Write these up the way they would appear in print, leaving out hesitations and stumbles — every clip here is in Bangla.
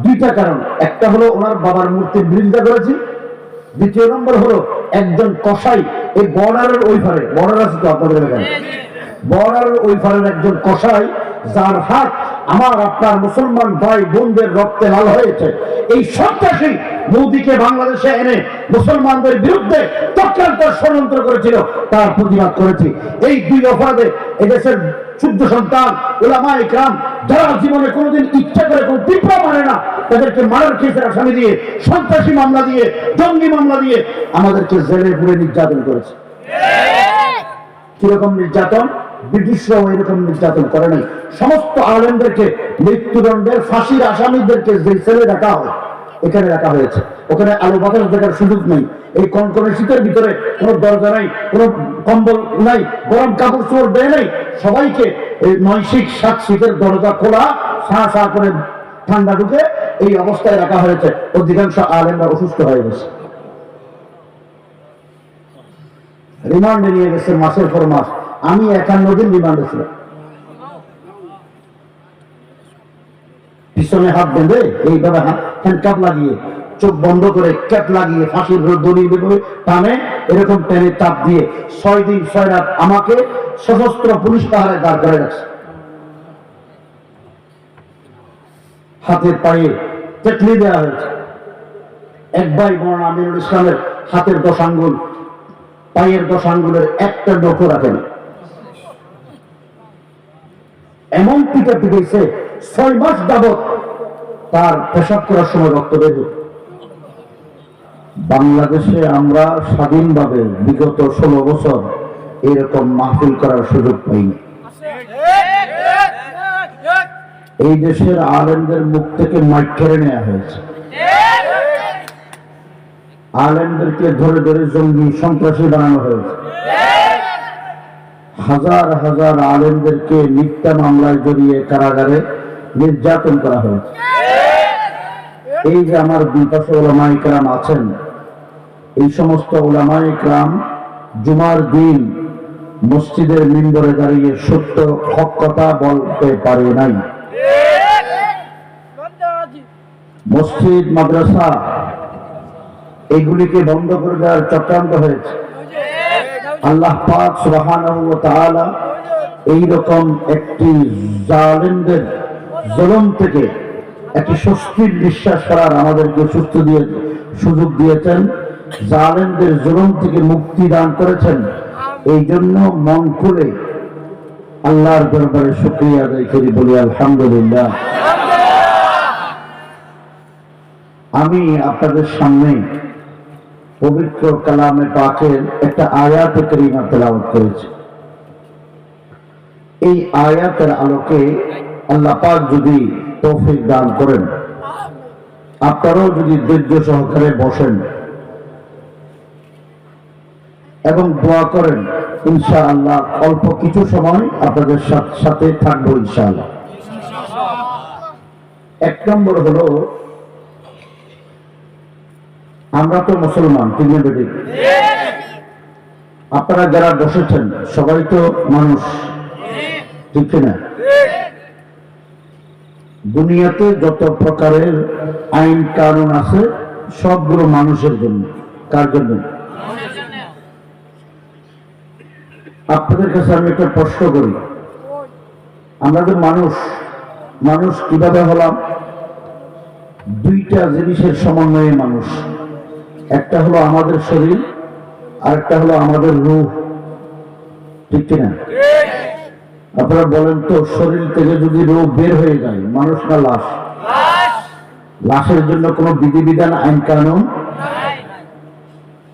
দুইটা কারণ। একটা হলো ওনার বাবার মূর্তির বিরোধিতা করেছি, দ্বিতীয় নম্বর হলো একজন কসাই এই বর্ডারের ওই পারে, বর্ডার আছে তো আপনাদের এখানে, বর্ডারের ওই পারের একজন কসাই যার হাত আমার আপনার মুসলমান ভাই বোনদের রক্তে লাল হয়েছে, এই সন্ত্রাসী মোদীকে বাংলাদেশে এনে মুসলমানদের বিরুদ্ধে চক্রান্ত ষড়যন্ত্র করেছিল, তার প্রতিবাদ করেছি। এই দুই অপরাধে এদেশের শুদ্ধ সন্তান উলামা ইকরাম যারা জীবনে কোনোদিন ইচ্ছা করে কোন বিপ্লব মানে না, তাদেরকে মারার কেসের আসামি দিয়ে, সন্ত্রাসী মামলা দিয়ে, জঙ্গি মামলা দিয়ে আমাদেরকে জেলে পুরে নির্যাতন করেছে। কিরকম নির্যাতন? ব্রিটিশরাও এরকম নির্যাতন করে নাই। সমস্ত আলেমদেরকে মৃত্যুদণ্ডের ফাঁসির আসামিদেরকে যে সেলে রাখা হয় এখানে রাখা হয়েছে, ওখানে আলো বাতাস দেখার সুযোগ নেই। এই কনকনে শীতের ভিতরে কোনো দরজা নাই, কোনো কম্বল নাই, গরম কাপড় চোপড় দেয় নাই, সবাইকে এই 9-7 শীতের দরজা খোলা, সা করে ঠান্ডা ঢুকে এই অবস্থায় রাখা হয়েছে। অধিকাংশ আলেমরা অসুস্থ হয়ে গেছে, রিমান্ডে নিয়ে গেছে মাসের পর মাস। আমি 51 দিন রিমান্ডে ছিলাম। পিছনে হাত বেঁধে এইভাবে হ্যান্ডকাপ লাগিয়ে, চোখ বন্ধ করে ক্যাপ লাগিয়ে, ফাঁসির দড়ি টানে, এরকম টেনে চাপ দিয়ে 6 দিন 6 রাত আমাকে সশস্ত্র পুলিশ পাহারায় দাঁড় করে রাখছে। হাতের পায়ে তেতলি দেওয়া হয়েছে। এক ভাই বোন আমিনুল ইসলামের হাতের 10 আঙ্গুল, পায়ের 10 আঙ্গুলের একটা নখ রাখেন। এমন পিঠে পিঠেছে 6 মাস যাবৎ তার পেশাব করার সময় রক্ত বের হতো। বাংলাদেশে আমরা স্বাধীনভাবে বিগত 16 বছর এরকম মাহফিল করার সুযোগ পাইনি। এই দেশের আলেমদের মুখ থেকে মাইক কেড়ে নেওয়া হয়েছে। আলেমদেরকে ধরে ধরে জঙ্গি সন্ত্রাসী বানানো হয়েছে। হাজার হাজার আলেমদেরকে মিথ্যা মামলায় জড়িয়ে কারাগারে নির্যাতন করা হয়েছে। এই যে আমার দুই পাশে ওলামায়ে কেরাম আছেন, এই সমস্ত ওলামায়ে কেরাম জুমার দিন মসজিদের মিম্বরে দাঁড়িয়ে সত্য হক কথা বলতে পারে নাই। মসজিদ মাদ্রাসা এগুলিকে বন্ধ করে দেওয়ার চক্রান্ত হয়েছে। আল্লাহ পাক সুবহানাহু ওয়া তাআলা এইরকম একটি জালেমদের জুলুম থেকে একটি স্বস্তির বিশ্বাস করার আমাদেরকে সুযোগ দিয়েছেন, জালেমদের জুলুম থেকে মুক্তি দান করেছেন। এই জন্য মন খুলে আল্লাহর দরবারে শুকরিয়া আদায় করি, বলি আলহামদুলিল্লাহ। আমি আপনাদের সামনে পবিত্র কালামে পাকের একটা আয়াতে কারিমা তেলাওয়াত করেছি। এই আয়াতের আলোকে আল্লাহ পাক যদি তৌফিক দান করেন, আপনারাও যদি ধৈর্য সহকারে বসেন এবং দোয়া করেন, ইনশাআল্লাহ অল্প কিছু সময় আপনাদের সাথে থাকবো ইনশাআল্লাহ। 1 নম্বর হলো, আমরা তো মুসলমান, ঠিক না বেটি? আপনারা যারা বসেছেন সবাই তো মানুষ, ঠিক না? দুনিয়াতে যত প্রকারের আইন কানুন আছে সবগুলো মানুষের জন্য। কার জন্য? আপনাদের কাছে আমি একটা প্রশ্ন করি, আমরা যে মানুষ কিভাবে হলাম? 2টা জিনিসের সমন্বয়ে মানুষ। একটা হলো আমাদের শরীর, আর একটা হলো আমাদের রূহ, ঠিক কিনা? আপনারা বলেন তো, শরীর থেকে যদি রূহ বের হয়ে যায়, মানুষ না লাশ? লাশের জন্য কোনো বিধিবিধান আইন কানুন?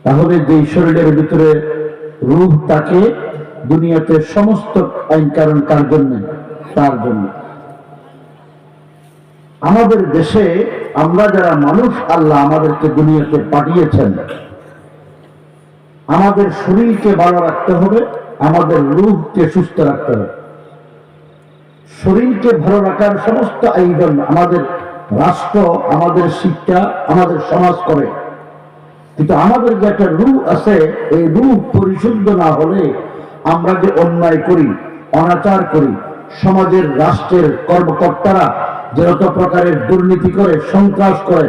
তাহলে যে শরীরের ভিতরে রূহ তাকে দুনিয়াতে সমস্ত আইন কানুন কার জন্য? তার জন্য। আমাদের দেশে আমরা যারা মানুষ, আল্লাহ আমাদেরকে দুনিয়াতে পাঠিয়েছেন, আমাদের শরীরকে ভালো রাখতে হবে, আমাদের রূহকে সুস্থ রাখতে হবে। শরীরকে ভালো রাখার সমস্ত আয়োজন আমাদের রাষ্ট্র, আমাদের শিক্ষা, আমাদের সমাজ করে, কিন্তু আমাদের যে একটা রূহ আছে, এই রূহ পরিশুদ্ধ না হলে আমরা যে অন্যায় করি, অনাচার করি, সমাজের রাষ্ট্রের কর্মকর্তারা যত প্রকারের দুর্নীতি করে, সন্ত্রাস করে,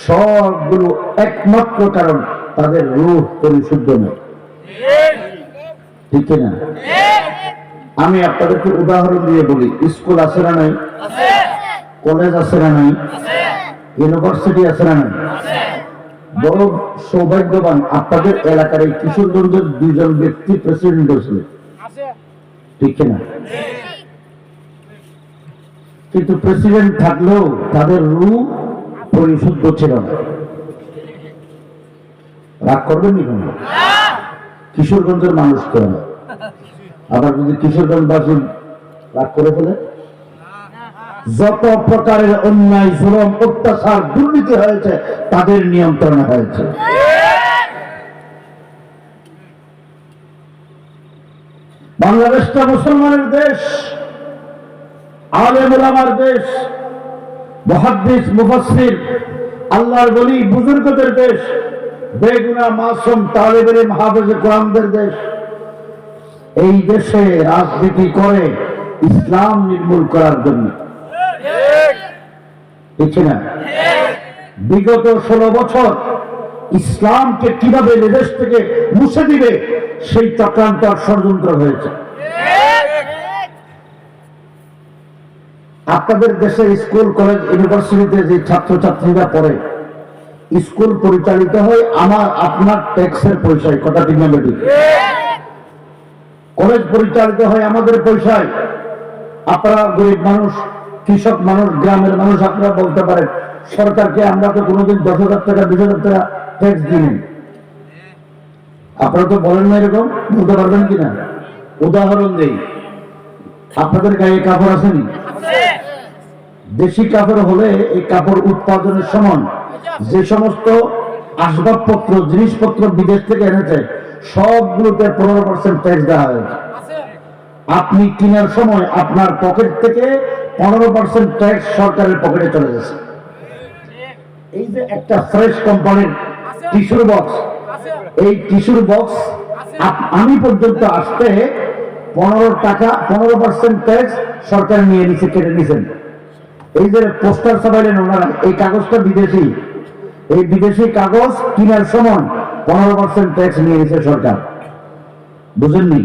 সবগুলো একমাত্র কারণ তাদের রূহ পরিশুদ্ধ নয়। ঠিক না? আমি আপনাদেরকে উদাহরণ দিয়ে বলি, স্কুল আছে না নাই? কলেজ আছে না নাই? ইউনিভার্সিটি আছে না নাই? বড় সৌভাগ্যবান আপনাদের এলাকার এই কিশোরগঞ্জের 2 জন ব্যক্তি প্রেসিডেন্ট হয়েছিল। ঠিক না? কিন্তু প্রেসিডেন্ট থাকলেও তাদের রূহ পরিশুদ্ধ ছিল না। রাগ করবেন নি কোনো? কিশোরগঞ্জের মানুষ তো না। আবার যদি কিশোরগঞ্জবাসী রাগ করে ফেলে, যত প্রকারের অন্যায়, জুলুম, অত্যাচার, দুর্নীতি হয়েছে তাদের নিয়ন্ত্রণে হয়েছে। বাংলাদেশটা মুসলমানের দেশ, আলেম ওলামার দেশ, মুহাদ্দিস মুফাসসির, আল্লাহর ওলি বুজুর্গদের দেশ, বেগুনা মাসুম তালেব ইলম হাফেজে কোরআনদের দেশ। এই দেশে রাজনীতি করে ইসলাম নির্মূল করার জন্য। ঠিক না? বিগত 16 বছর ইসলামকে কিভাবে দেশ থেকে মুছে দিবে সেই চক্রান্ত আর ষড়যন্ত্র হয়েছে। আপনাদের দেশে স্কুল, কলেজ, ইউনিভার্সিটিতে যে ছাত্রছাত্রীরা পড়ে, স্কুল পরিচালিত হয় আমার আপনার ট্যাক্সের পয়সায়। কথা ঠিক না বেটি? কলেজ পরিচালিত হয় আমাদের পয়সায়। আপনারা গরিব মানুষ, কৃষক মানুষ, গ্রামের মানুষ, আপনারা বলতে পারেন সরকারকে আমরা তো কোনোদিন 10,000 টাকা 20,000 টাকা ট্যাক্স দিই। আপনারা তো বলেন না, এরকম বলতে পারবেন কিনা? উদাহরণ দেই, আপনাদের গায়ে কাপড় আসেনি? দেশি কাপড় হলে এই কাপড় উৎপাদনের সময় যে সমস্ত আসবাবপত্র, জিনিসপত্র বিদেশ থেকে এনেছে সবগুলোতে 15% ট্যাক্স দেওয়া হয়েছে। আপনি কেনার সময় আপনার পকেট থেকে 15% ট্যাক্স সরকারের পকেটে চলে গেছে। এই যে একটা ফ্রেশ কোম্পানির টিস্যুর বক্স, এই টিস্যুর বক্স আমি পর্যন্ত আসতে 15% ট্যাক্স সরকার নিয়ে নিচ্ছে, কেটে নিছেন। এই যে পোস্টার ছাপাইলেন ওনারা, এই কাগজটা বিদেশি। এই বিদেশি কাগজ কেনার সময় 15% ট্যাক্স নিয়ে নিচ্ছে সরকার। বুঝেননি?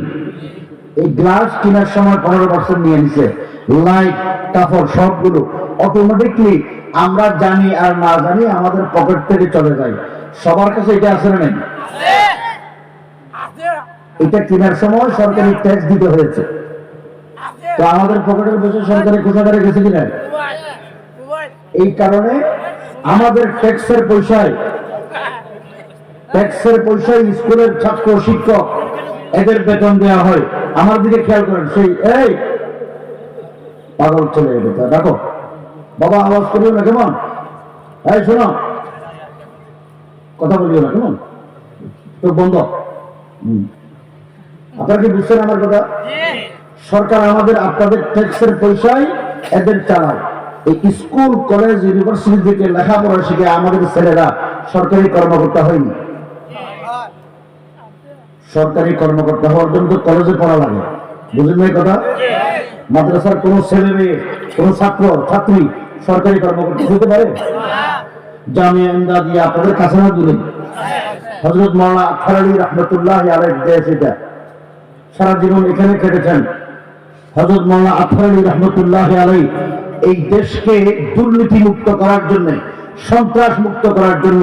এই গ্লাস কেনার সময় 15% নিয়ে নিচ্ছে। লাইট, কাপড় সবগুলো অটোমেটিকলি আমরা জানি আর না জানি আমাদের পকেট থেকে চলে যায়। সবার কাছে এটা আছে না নাই? এটা কেনার সময় সরকারি ট্যাক্স দিতে হয়েছে। তো আমাদের পকেটের বসে সরকারি কোষাগারে গেছে কিনা? এই কারণে আমাদের ট্যাক্সের পয়সায় স্কুলের ছাত্র, শিক্ষক, এদের বেতন দেওয়া হয়। আমার দিকে খেয়াল করেন, সেই এই পাগল চলে গেছে। দেখো বাবা, আওয়াজ করিও না কেমন? এই শোনো, কথা বলিও না কেমন? তো বন্ধ। আপনারা কি বুঝছেন আমার কথা? সরকার আমাদের আপনাদের ট্যাক্সের পয়সায় এদের চালায়। এই স্কুল, কলেজ, ইউনিভার্সিটি থেকে লেখাপড়া শিখে আমাদের ছেলেরা সরকারি কর্মকর্তা হয়নি। সরকারি কর্মকর্তা হওয়ার জন্য তো কলেজে পড়া লাগে। বুঝলেন না এই কথা? মাদ্রাসার কোন ছেলে মেয়ে, কোন ছাত্র ছাত্রী সরকারি কর্মকর্তা হতে পারে? জামিয়া ইমদাদিয়া আপনাদের কাছে না দূরে? হযরত মাওলানা আতহার আলী রাহমাতুল্লাহ আলাইহি দেশ এটা, সারা জীবন এখানে কেটেছেন। হযরত মাওলানা আতহার আলী রাহমাতুল্লাহ আলাইহি এই দেশকে দুর্নীতি মুক্ত করার জন্য, সন্ত্রাস মুক্ত করার জন্য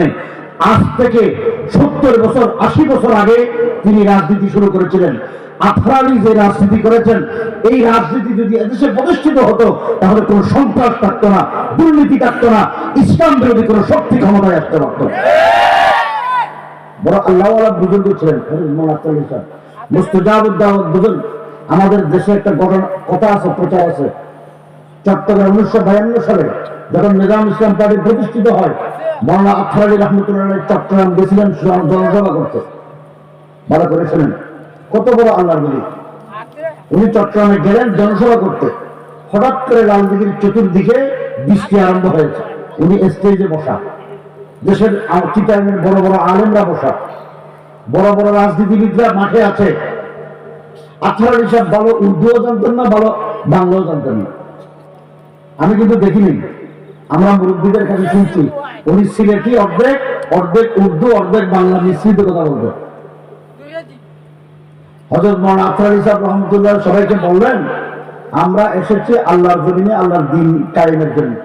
আজ থেকে 70 বছর 80 বছর আগে তিনি রাজনীতি শুরু করেছিলেন। আতহার আলী যে রাজনীতি করেছেন, এই রাজনীতি যদি এদেশে প্রতিষ্ঠিত হতো তাহলে কোনো সন্ত্রাস থাকতো না, দুর্নীতি থাকতো না, ইসলাম বিরোধী কোনো শক্তি ক্ষমতায় আসতে পারত। বড় আল্লাহওয়ালা বুজুর্গ ছিলেন মুস্তাজাবুদ দাওয়াত বুজুর্গ। আমাদের দেশে একটা কথা আছে, প্রচার আছে। চট্টগ্রাম 1952 সালে যখন নিজাম ইসলাম পার্টি প্রতিষ্ঠিত হয়, মাওলানা আতহার আলী রাহমাতুল্লাহ চট্টগ্রাম গেছিলেন জনসভা করতে। ভালো করে শুনেন, কত বড় আল্লাহর বলি। উনি চট্টগ্রামে গেলেন জনসভা করতে। হঠাৎ করে লালদিঘির চতুর্দিকে বৃষ্টি আরম্ভ হয়েছে। উনি স্টেজে বসা, দেশের চিটাগাংয়ের বড় বড় আলেমরা বসা, বড় বড় রাজনীতিবিদরা মাঠে আছে। আতহার আলী সাহেব ভালো উর্দুও জানতেন না, ভালো বাংলাও জানতেন না। আমি কিন্তু দেখিনি, আমরা মুরব্বীদের কাছে শুনছি উনি সিলেটি অর্ধেক অর্ধেক উর্দু অর্ধেক বাংলা মিশ্রিত কথা বলতেন। হযরত মাওলানা আফজাল আলী সাহেব রহমতুল্লাহ সবাইকে বললেন, আমরা এসেছি আল্লাহর জমিনে আল্লাহর দ্বীন কায়েমের জন্য,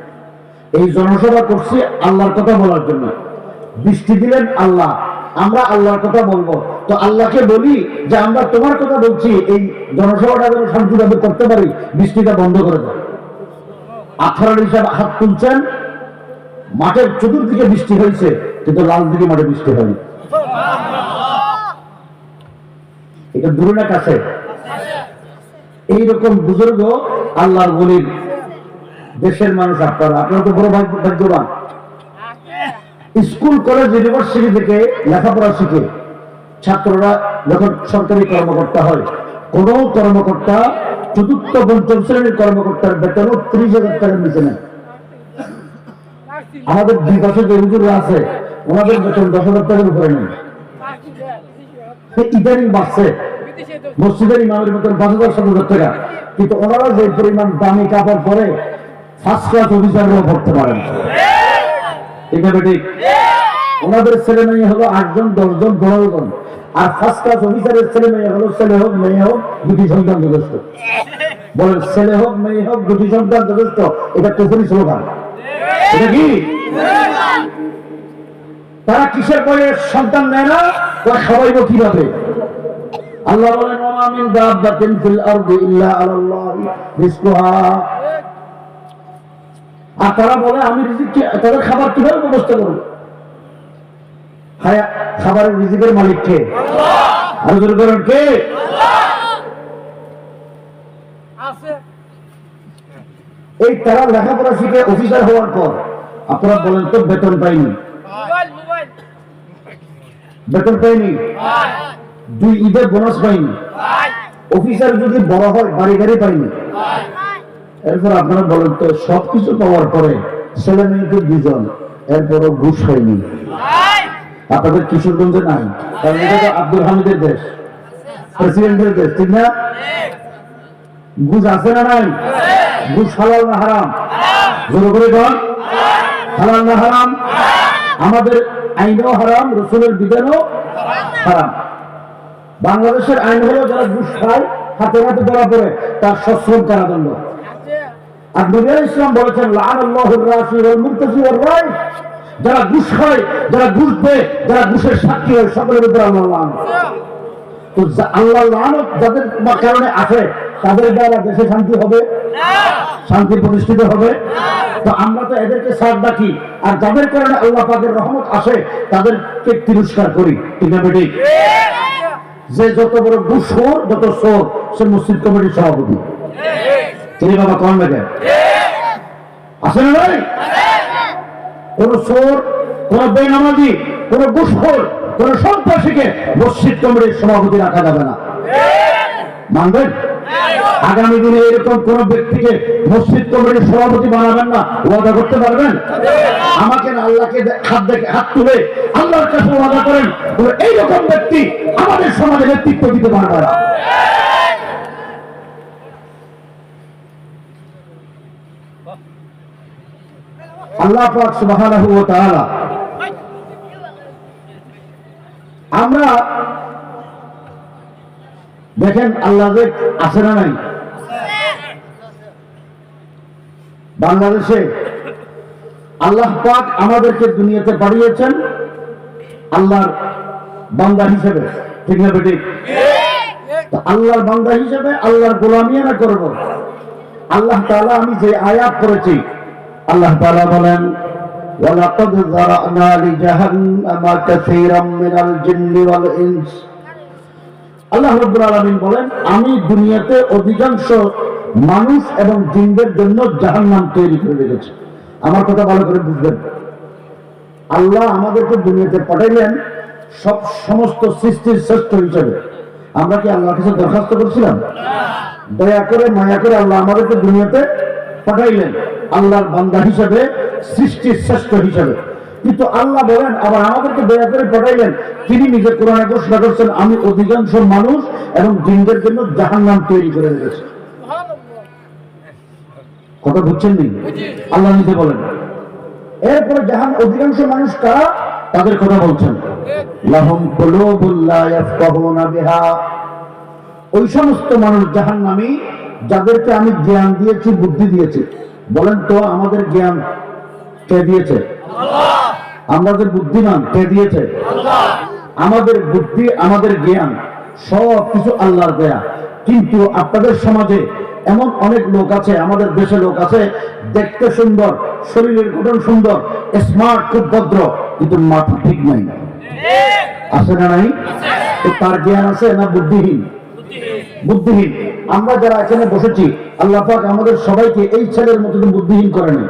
এই জনসভা করছি আল্লাহর কথা বলার জন্য। বৃষ্টি দিলেন আল্লাহ, আমরা আল্লাহর কথা বলবো, তো আল্লাহকে বলি যে আমরা তোমার কথা বলছি, এই জনসভাটা যেন শান্তিভাবে করতে পারি, বৃষ্টিটা বন্ধ করে দাও। আফজাল আলী সাহেব হাত তুলছেন, মাঠের চতুর্দিকে বৃষ্টি হয়েছে, কিন্তু লাল দিকে মাঠে বৃষ্টি হয়নি। এটা দূরে না কাছে? এইরকম বুজুর্গ আল্লাহর ওলির দেশের মানুষ আপনারা তো বড় ভাগ্যবান। স্কুল কলেজ ইউনিভার্সিটি থেকে লেখাপড়া শিখে ছাত্ররা যখন সরকারি কর্মকর্তা হয়, কোন কর্মকর্তা চতুর্থ পঞ্চম শ্রেণীর কর্মকর্তার বেতন 30,000 টাকার নিচে নেয়। আমাদের 2 বছর যে হুজুররা আছে ওনাদের বেতন 10,000 টাকার উপরে নেই। ইদানিং বাড়ছে, মসজিদের ইমামের বেতন 5,000-7,000 টাকা, কিন্তু ওনারা যে পরিমাণ দামি কাপড় পরে ফার্স্ট ক্লাস অফিসাররাও পড়তে পারেন। ঠিক আছে ঠিক? ওনাদের ছেলে মেয়ে হলো 8 জন 10 জন 12 জন, আর ফার্স্ট ক্লাস অফিসারের ছেলে মেয়ে হলো ছেলে হোক মেয়ে হোক 2টি সন্তান যথেষ্ট। বলেন ছেলে হোক মেয়ে হোক 2টি সন্তান যথেষ্ট, এটা কুফরি স্লোগান। এটা কি? তারা কিসের পরে সন্তান নেয় না? তারা খাওয়াইব কিভাবে? আল্লাহ বলেন ওয়া মিন দাব্বাতিন ফিল আরদি ইল্লা আলাল্লাহি রিজকুহা। আর তারা বলে আমি রিজিক, তাদের খাবার কিভাবে ব্যবস্থা করব? হায়া খাবারের রিজিকের মালিক কে? আল্লাহ। আর জোরে বলেন কে? আল্লাহ। আছে এই তারা লেখাপড়া শিখে অফিসার হওয়ার পর আপনারা বলেন তো বেতন পাইনি, বেতন পাইনি, 2 ঈদের বোনাস পাইনি, অফিসার যদি বড় হয় বাড়ি গাড়ি পাইনি। এরপর আপনারা বলেন তো সবকিছু পাওয়ার পরে ছেলে মেয়েকে 2 জন, এরপরও ঘুষ হয়নি। আপনাদের কিশোরগঞ্জে নাই, কারণ এটা তো আব্দুল হামিদের দেশ, প্রেসিডেন্টের দেশ, ঠিক না? ঘুষ আছে না নাই? ঘুষ হালাল না হারাম? জোর করে বল, হালাল না হারাম? আমাদের আইনও হারাম, রাসূলের বিধানও হারাম। বাংলাদেশের আইন হলো যারা ঘুষ খায় হাতে হাতে ধরা পড়ে তার সশ্রম কারাদণ্ড। আর নবী আলাইহিস সালাম বলেছেন লাআনাল্লাহুর রাশি ওয়াল মুরতাশি ওয়ার রাই, যারা ঘুষ খায়, যারা ঘুষ দেয়, যারা ঘুষের সাক্ষী হয়, সকলের উপর আল্লাহর লানত। তো আল্লাহর লানত যাদের কারণে আসে তাদের দ্বারা দেশে শান্তি হবে না, শান্তি প্রতিষ্ঠিত হবে না। তো আমরা তো এদেরকে সাথ ডাকি, আর যাদের কারণে আল্লাহ পাকের রহমত আসে তাদেরকে তিরস্কার করি। ঠিক না বেটি? যে যত বড় ঘুষখোর, যত চোর, সে মসজিদ কমিটির সভাপতি। তিনি বাবা কম লাগে আছে না ভাই? কোন চোর, কোন বেনামাজি, কোন ঘুষখোর, কোন সন্ত্রাসীকে মসজিদ কমিটির সভাপতি রাখা যাবে না। মানবেন? আগামী দিনে এরকম কোন ব্যক্তিকে মসজিদ কমিটির সভাপতি বানাবেন না, ওয়াদা করতে পারবেন? আমাকে আল্লাহকে হাত তুলে আল্লাহর কাছে ওয়াদা করেন এইরকম ব্যক্তি আমাদের সমাজে নেতৃত্ব দিতে পারবে না। আল্লাহ পাক সুবহানাহু ওয়া তাআলা আমরা দেখেন আল্লাহ যে আছে না নাই? বাংলাদেশে আল্লাহ পাক আমাদেরকে দুনিয়াতে পাঠিয়েছেন আল্লাহর বান্দা হিসেবে। ঠিক না বেটি? আল্লাহর বান্দা হিসেবে আল্লাহর গোলামি না করব। আল্লাহ তাআলা আমি যে আয়াত করেছি, আল্লাহ তাআলা বলেন ওয়ালাকাদ যারানা লিজাহান্নামা কাসীরাম মিনাল জিন্নি ওয়াল ইনস। আল্লাহ রাব্বুল আলামিন বলেন আমি দুনিয়াতে অধিকাংশ মানুষ এবং জিনদের জন্য জাহান্নাম তৈরি করে রেখেছি। আমার কথা ভালো করে বুঝবেন। আল্লাহ আমাদেরকে দুনিয়াতে পাঠাইলেন সমস্ত সৃষ্টির শ্রেষ্ঠ হিসেবে। আমরা কি আল্লাহর কাছে দরখাস্ত করছিলাম? দয়া করে মায়া করে আল্লাহ আমাদেরকে দুনিয়াতে পাঠাইলেন আল্লাহর বান্দা হিসেবে, সৃষ্টির শ্রেষ্ঠ হিসেবে। কিন্তু আল্লাহ বলেন আবার আমাদেরকে দয়া করে পাঠাইলেন, তিনি নিজে কোরআনে ঘোষণা করছেন আমি অধিকাংশ মানুষ এবং জিনদের জন্য জাহান্নাম তৈরি করে রেখেছি। কথা বুঝছেন নি? আল্লাহ নিজে বলেন। এরপরে জাহান অধিকাংশ মানুষ কারা, তাদের কথা বলছেন, লাহুম কুলুবুল লা ইয়াফকাহুনা বিহা, ওই সমস্ত মানুষ জাহান্নামী যাদেরকে আমি জ্ঞান দিয়েছি, বুদ্ধি দিয়েছি। বলেন তো আমাদের জ্ঞান কে দিয়েছে? আল্লাহ। আমরা যে বুদ্ধিমান কে দিয়েছে? আল্লাহ। আমাদের বুদ্ধি, আমাদের জ্ঞান সব কিছু আল্লাহর দেয়া। কিন্তু আপনাদের সমাজে এমন অনেক লোক আছে, আমাদের দেশে লোক আছে, দেখতে সুন্দর, শরীরের গঠন সুন্দর, স্মার্ট, খুব ভদ্র, কিন্তু মাথা ঠিক নাই। আছে না নাই? তো তার জ্ঞান আছে না বুদ্ধিহীন? বুদ্ধিহীন। আমরা যারা এখানে বসেছি, আল্লাহ পাক আমাদের সবাইকে এই ছেলের মতো বুদ্ধিহীন করে নেই।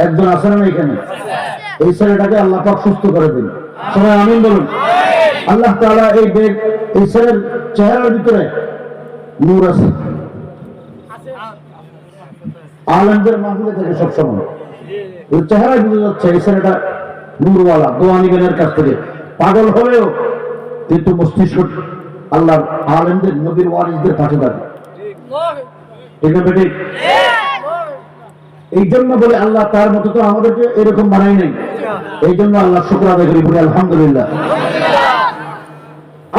একজন আছে না এখানে, এই ছেলেটাকে আল্লাহ পাক সুস্থ করে দিন। সবাই আমিন বলুন। আল্লাহ তাআলা এই ছেলের চেহারার ভিতরে নূর আছে। আলেমদের মাহফিলে থেকে সবসময় ওই চেহারায় বুঝে যাচ্ছে এই ছেলেটা নূরওয়ালা, দোয়া নিবেনের কাছ থেকে। পাগল হলেও কিন্তু মস্তিষ্ক আল্লাহর আলেমদের, নবীর ওয়ারিসদের পাশে থাকে। ঠিক না বেটি? এই জন্য বলে আল্লাহ তার মতো তো আমাদেরকে এরকম বানাই নাই। এই জন্য আল্লাহ শুকর আদায় করি, বলি আলহামদুলিল্লাহ।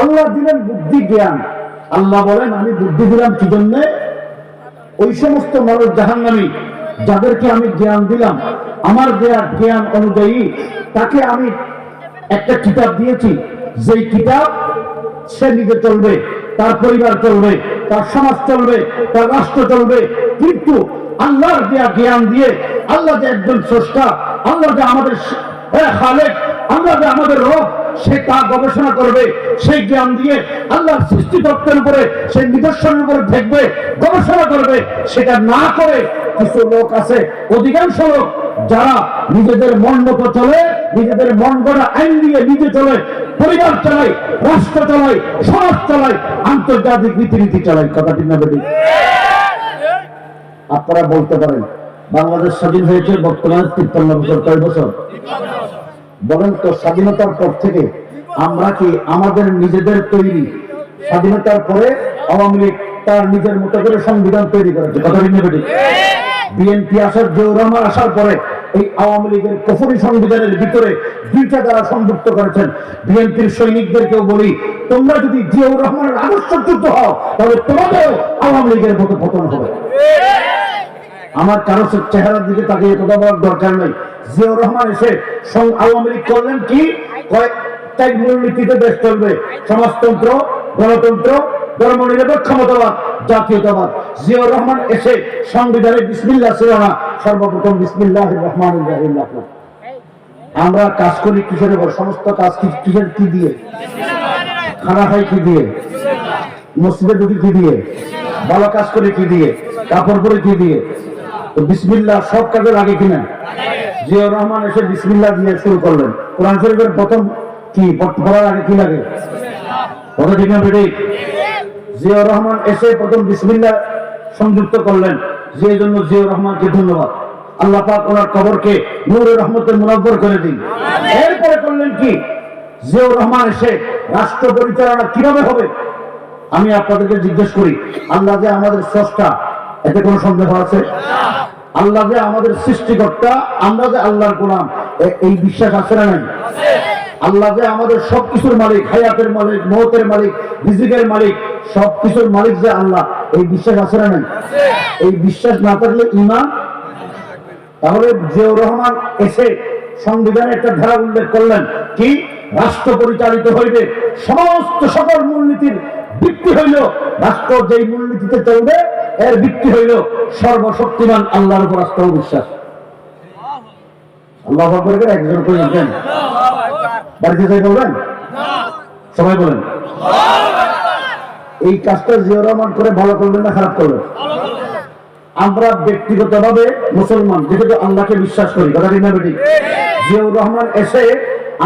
আল্লাহ দিলেন বুদ্ধি, জ্ঞান। আল্লাহ বলেন আমি বুদ্ধি দিলাম কি জন্য? ওই সমস্ত মানুষ জাহান্নামী যাদেরকে আমি জ্ঞান দিলাম, আমার দেয়া জ্ঞান অনুযায়ী তাকে আমি একটা কিতাব দিয়েছি, যেই কিতাব সে নিজে চলবে, তার পরিবার চলবে, তার সমাজ চলবে, তার রাষ্ট্র চলবে। কিন্তু আল্লাহর দেয়া জ্ঞান দিয়ে, আল্লাহ যে একজন স্রষ্টা, আল্লাহ যে আমাদের খালেক, আল্লাহ যে আমাদের রব, সে তা গবেষণা করবে। সেই জ্ঞান দিয়ে আল্লাহর সৃষ্টি তত্ত্বের উপরে, সেই নিদর্শনের উপরে দেখবে, গবেষণা করবে। সেটা না করে কিছু লোক আছে, অধিকাংশ লোক যারা নিজেদের মন মতো চলে, নিজেদের মন গড়া আইন দিয়ে নিজে চলে, পরিবার চালায়, রাষ্ট্র চালায়, সমাজ চালায়, আন্তর্জাতিক রীতিনীতি চালায়। কথা ঠিক না বেটি? আপনারা বলতে পারেন বাংলাদেশ স্বাধীন হয়েছে বর্তমানে 53 বছর। কয় বছর? বলেন তো স্বাধীনতার পর থেকে আমরা কি আমাদের নিজেদের তৈরি, স্বাধীনতার পরে আওয়ামী লীগ তার নিজের মতো করে সংবিধান তৈরি করেছে। কথা ঠিক না বেটি? বিএনপি আসার, জিয়াউর রহমান আসার পরে এই আওয়ামী লীগের কুফরি সংবিধানের ভিতরে দুইটা দ্বারা সংযুক্ত করেছেন। বিএনপির সৈনিকদেরকেও বলি, তোমরা যদি জিয়াউর রহমানের আদর্শচ্যুত হও, তাহলে তোমাদেরও আওয়ামী লীগের মতো পতন হবে। আমার কারো চেহারার দিকে তাকিয়ে কথা বলার দরকার নেই। জিয়াউর রহমান এসে আওয়ামী লীগ করলেন কি? কয়েক মূলনীতিতে দেশ চলবে, সমাজতন্ত্র, গণতন্ত্র, ধর্মনিরপেক্ষ মতবাদ, জাতীয়তাবাদ। জিয়াউর রহমান এসে সংবিধানে বিসমিল্লাহ ছিল না, সর্বপ্রথম বিসমিল্লাহির রহমানির রহিম রাখলেন। আমরা কাজ করি কিসের উপর? সমস্ত কাজ কিসের কি দিয়ে? খানা খাই কি দিয়ে? মসজিদে ঢুকি কি দিয়ে? ভালো কাজ করে কি দিয়ে? কাপড় পরে কি দিয়ে? তো বিসমিল্লাহ সব কাজে লাগে কিনা? জিয়াউর রহমান এসে বিসমিল্লাহ দিয়ে শুরু করলেন। কোরআন শরীফের প্রথম কি পড়ার আগে কি লাগে? কথা ঠিক না বেটি? জিয়াউর রহমান এসে প্রথম বিসমিল্লাহ সংযুক্ত করলেন, যে জন্য জিয়াউর রহমানকে ধন্যবাদ। আল্লাহ পাক ওনার কবরকে নূরের রহমতে মুনাব্বর করে দিন। এরপরে করলেন কি? জিয়াউর রহমান এসে রাষ্ট্র পরিচালনা কিভাবে হবে? আমি আপনাদেরকে জিজ্ঞেস করি, আল্লাহ যে আমাদের স্রষ্টা, এতে কোনো সন্দেহ আছে? আল্লাহ যে আমাদের সৃষ্টিকর্তা, আমরা যে আল্লাহর গোলাম, এই বিশ্বাস আছে না নাই? আল্লাহ যে আমাদের সবকিছুর মালিক, হায়াতের মালিক, মওতের মালিক, রিজিকের মালিক, সবকিছুর মালিক যে আল্লাহ, এই বিশ্বাস আছে না নাই? এই বিশ্বাস না থাকলে ঈমান। তাহলে জিয়াউর রহমান এসে সংবিধানে একটা ধারা উল্লেখ করলেন কি? রাষ্ট্র পরিচালিত হইবে, সমস্ত সকল মূলনীতির ভিত্তি হইল, রাষ্ট্র যেই মূলনীতিতে চলবে এর ভিত্তি হইল সর্বশক্তিমান আল্লাহর উপর আস্থা ও বিশ্বাস। আল্লাহু আকবার করে একজন করে বলেন, বাড়িতে যাই বলবেন, সবাই বলেন। এই কাজটা জিয়াউর রহমান করে ভালো করলেন না খারাপ করলেন? আমরা ব্যক্তিগতভাবে মুসলমান, যেহেতু আল্লাহকে বিশ্বাস করি, কথা ঠিক না বেটি? জিয়াউর রহমান এসে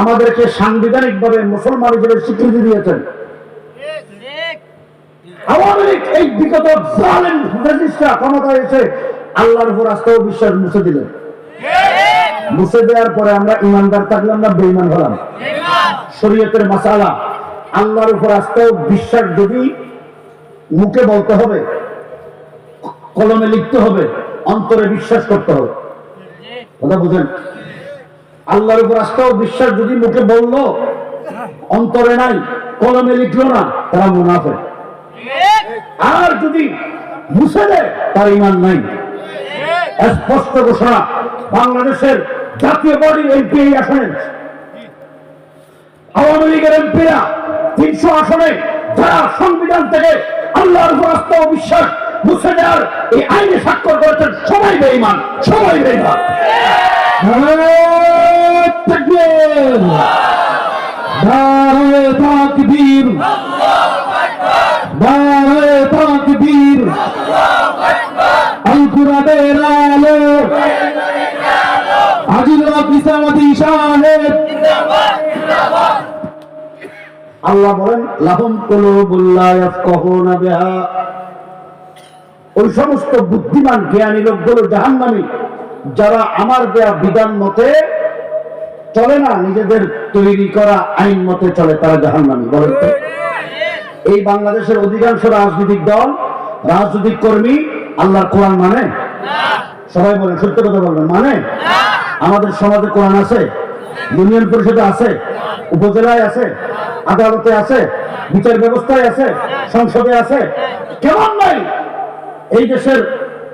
আমাদেরকে সাংবিধানিক ভাবে মুসলমান হিসেবে স্বীকৃতি দিয়েছেন। আওয়ামী লীগ এই বিগত জালেম ফ্যাসিস্টরা ক্ষমতায় এসে আল্লাহর উপর আস্থা ও বিশ্বাস মুছে দিলেন। মুছে দেওয়ার পরে আমরা ইমানদার থাকলাম না বেঈমান হলাম? শরীয়তের মাসালা, আল্লাহর উপর আস্থা ও বিশ্বাস যদি মুখে বলতে হবে, কলমে লিখতে হবে, অন্তরে বিশ্বাস করতে হবে। কথা বুঝেন? আল্লাহর উপর আস্থা ও বিশ্বাস যদি মুখে বললো, অন্তরে নাই, কলমে লিখলো না, তারা মুনাফিক। আর যদি মুছে দেয়, তার ঈমান নাই। স্পষ্ট ঘোষণা, বাংলাদেশের জাতীয় পার্টির এমপি আসেন, আওয়ামী লীগের এমপিরা 300 আসনে যারা সংবিধান থেকে আল্লাহর উপর আস্থা ও বিশ্বাস মুছে দেওয়ার এই আইনে স্বাক্ষর করেছেন, সবাই বেঈমান, সবাই বেঈমান। তাকবীর, নারে তাকবীর, আল কুরআনের আলো, আজিল্লাহ ইসলামী শাহেদ। আল্লাহ বলেন, লাহুম কুলুবুল লা ইয়াফকাহুনা বিহা, ওই সমস্ত বুদ্ধিমান জ্ঞানী লোকগুলো জাহান্নামী, যারা আমার দেয়া বিধান মতে চলে না, নিজেদের তৈরি করা আইন মতে চলে, তারা জাহান্নামী। বলেন তো, এই বাংলাদেশের অধিকাংশ রাজনৈতিক দল, রাজনৈতিক কর্মী আল্লাহর কোরআন মানে না? সবাই বলেন, সত্য কথা বলবেন, মানে না? আমাদের সমাজে কোরআন আছে, ইউনিয়ন পরিষদে আছে, উপজেলায় আছে, আদালতে আছে, বিচার ব্যবস্থায় আছে, সংসদে আছে, কেমন নাই? এই দেশের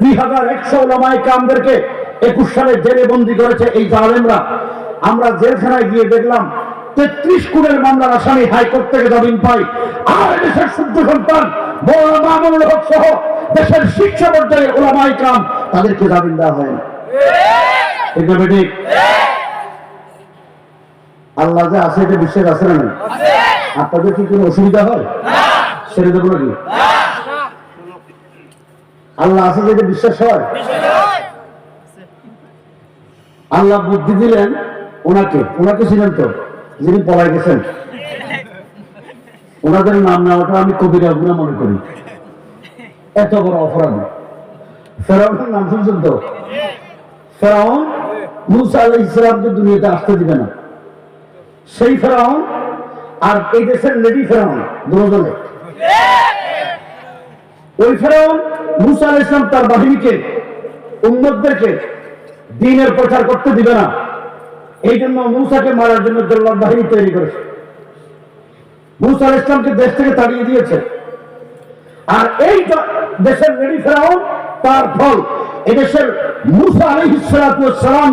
2100 ওলামায়ে কেরামদেরকে 21 সালে জেলে বন্দী করেছে এই জালেমরা। আমরা জেলখানায় গিয়ে দেখলাম 33 খুনের মামলার আসামি হাইকোর্ট থেকে জামিন পাই, আর দেশের সূর্য সন্তান মওলানা মামুনুল হক সহ দেশের শীর্ষ পর্যায়ে ওলামায়ে কেরাম, তাদেরকে জামিন দেওয়া হয় না। ঠিক না বেঠিক? আল্লাহ যে আছে এটা বিশ্বাস আছে না? আপনাদের কি কোনো অসুবিধা হয়? ছেড়ে দেবো নাকি? আল্লাহ আছে যে বিশ্বাস হয়? আল্লাহ বুদ্ধি দিলেন ওনাকে, ওনাকে ছিলেন তো যিনি পলায় গেছেন, ওনাদের নাম নেওয়াটা আমি কবিরা গুনাহ মনে করি। এত বড় অপরাধ। ফেরাউনের নাম শুনছেন তো? ফেরাউন মুসা আলাইহিস সালামকে দুনিয়াতে আসতে দিবে না। সেই ফেরাউন আর এই দেশের লেডি ফেরাউন দুজনে। ওই ফেরাউন মুসা আলাইহিস সালাম তার বাহিনীকে, উম্মতদেরকে দ্বীনের প্রচার করতে দিবে না। এই জন্য মুসাকে মারার জন্য জল্লাদ বাহিনী তৈরি করেছে। মুসা আলাইহিস সালামকে দেশ থেকে তাড়িয়ে দিয়েছে। আর এই দেশের লেডি ফেরাউন, তার ফল এদেশের মুসা আলাইহিস সালাম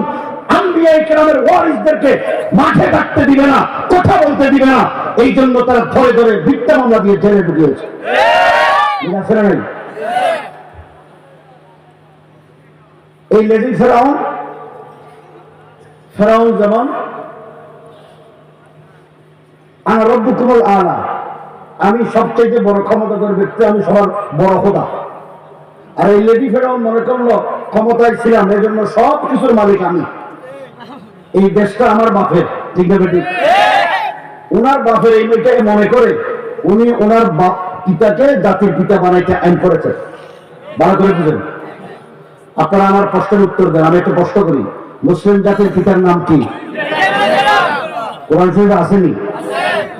আম্বিয়ায়ে কেরামের ওয়ারিসদেরকে মাঠে থাকতে দিবে না, কথা বলতে দিবে না। এই জন্য তারা ধরে ধরে মিথ্যা মামলা দিয়ে জেলে ঢুকিয়েছে। এই লেডি ফেরাউন, ফেরাউন যেমন আনা রব্বুকুমুল আলা, আমি সবচেয়ে বড় ক্ষমতাধর ব্যক্তি, আমি সবার বড় খোদা। আর এই লেডি ফেরাউন মনে করলো ক্ষমতায় ছিলাম, এই জন্য সব কিছুর মালিক আমি, এই দেশটা আমার বাপের। ঠিক না বেটি? ওনার বাপের এই মেয়েটাকে মনে করে উনি ওনার বাপ পিতাকে জাতির পিতা বানাইতে আইন করেছে। ভালো করে বুঝেন। আপনারা আমার প্রশ্নের উত্তর দেন, আমি একটু প্রশ্ন করি, মুসলিম জাতির পিতার নাম কি? কোরআন শরীফে আসেনি?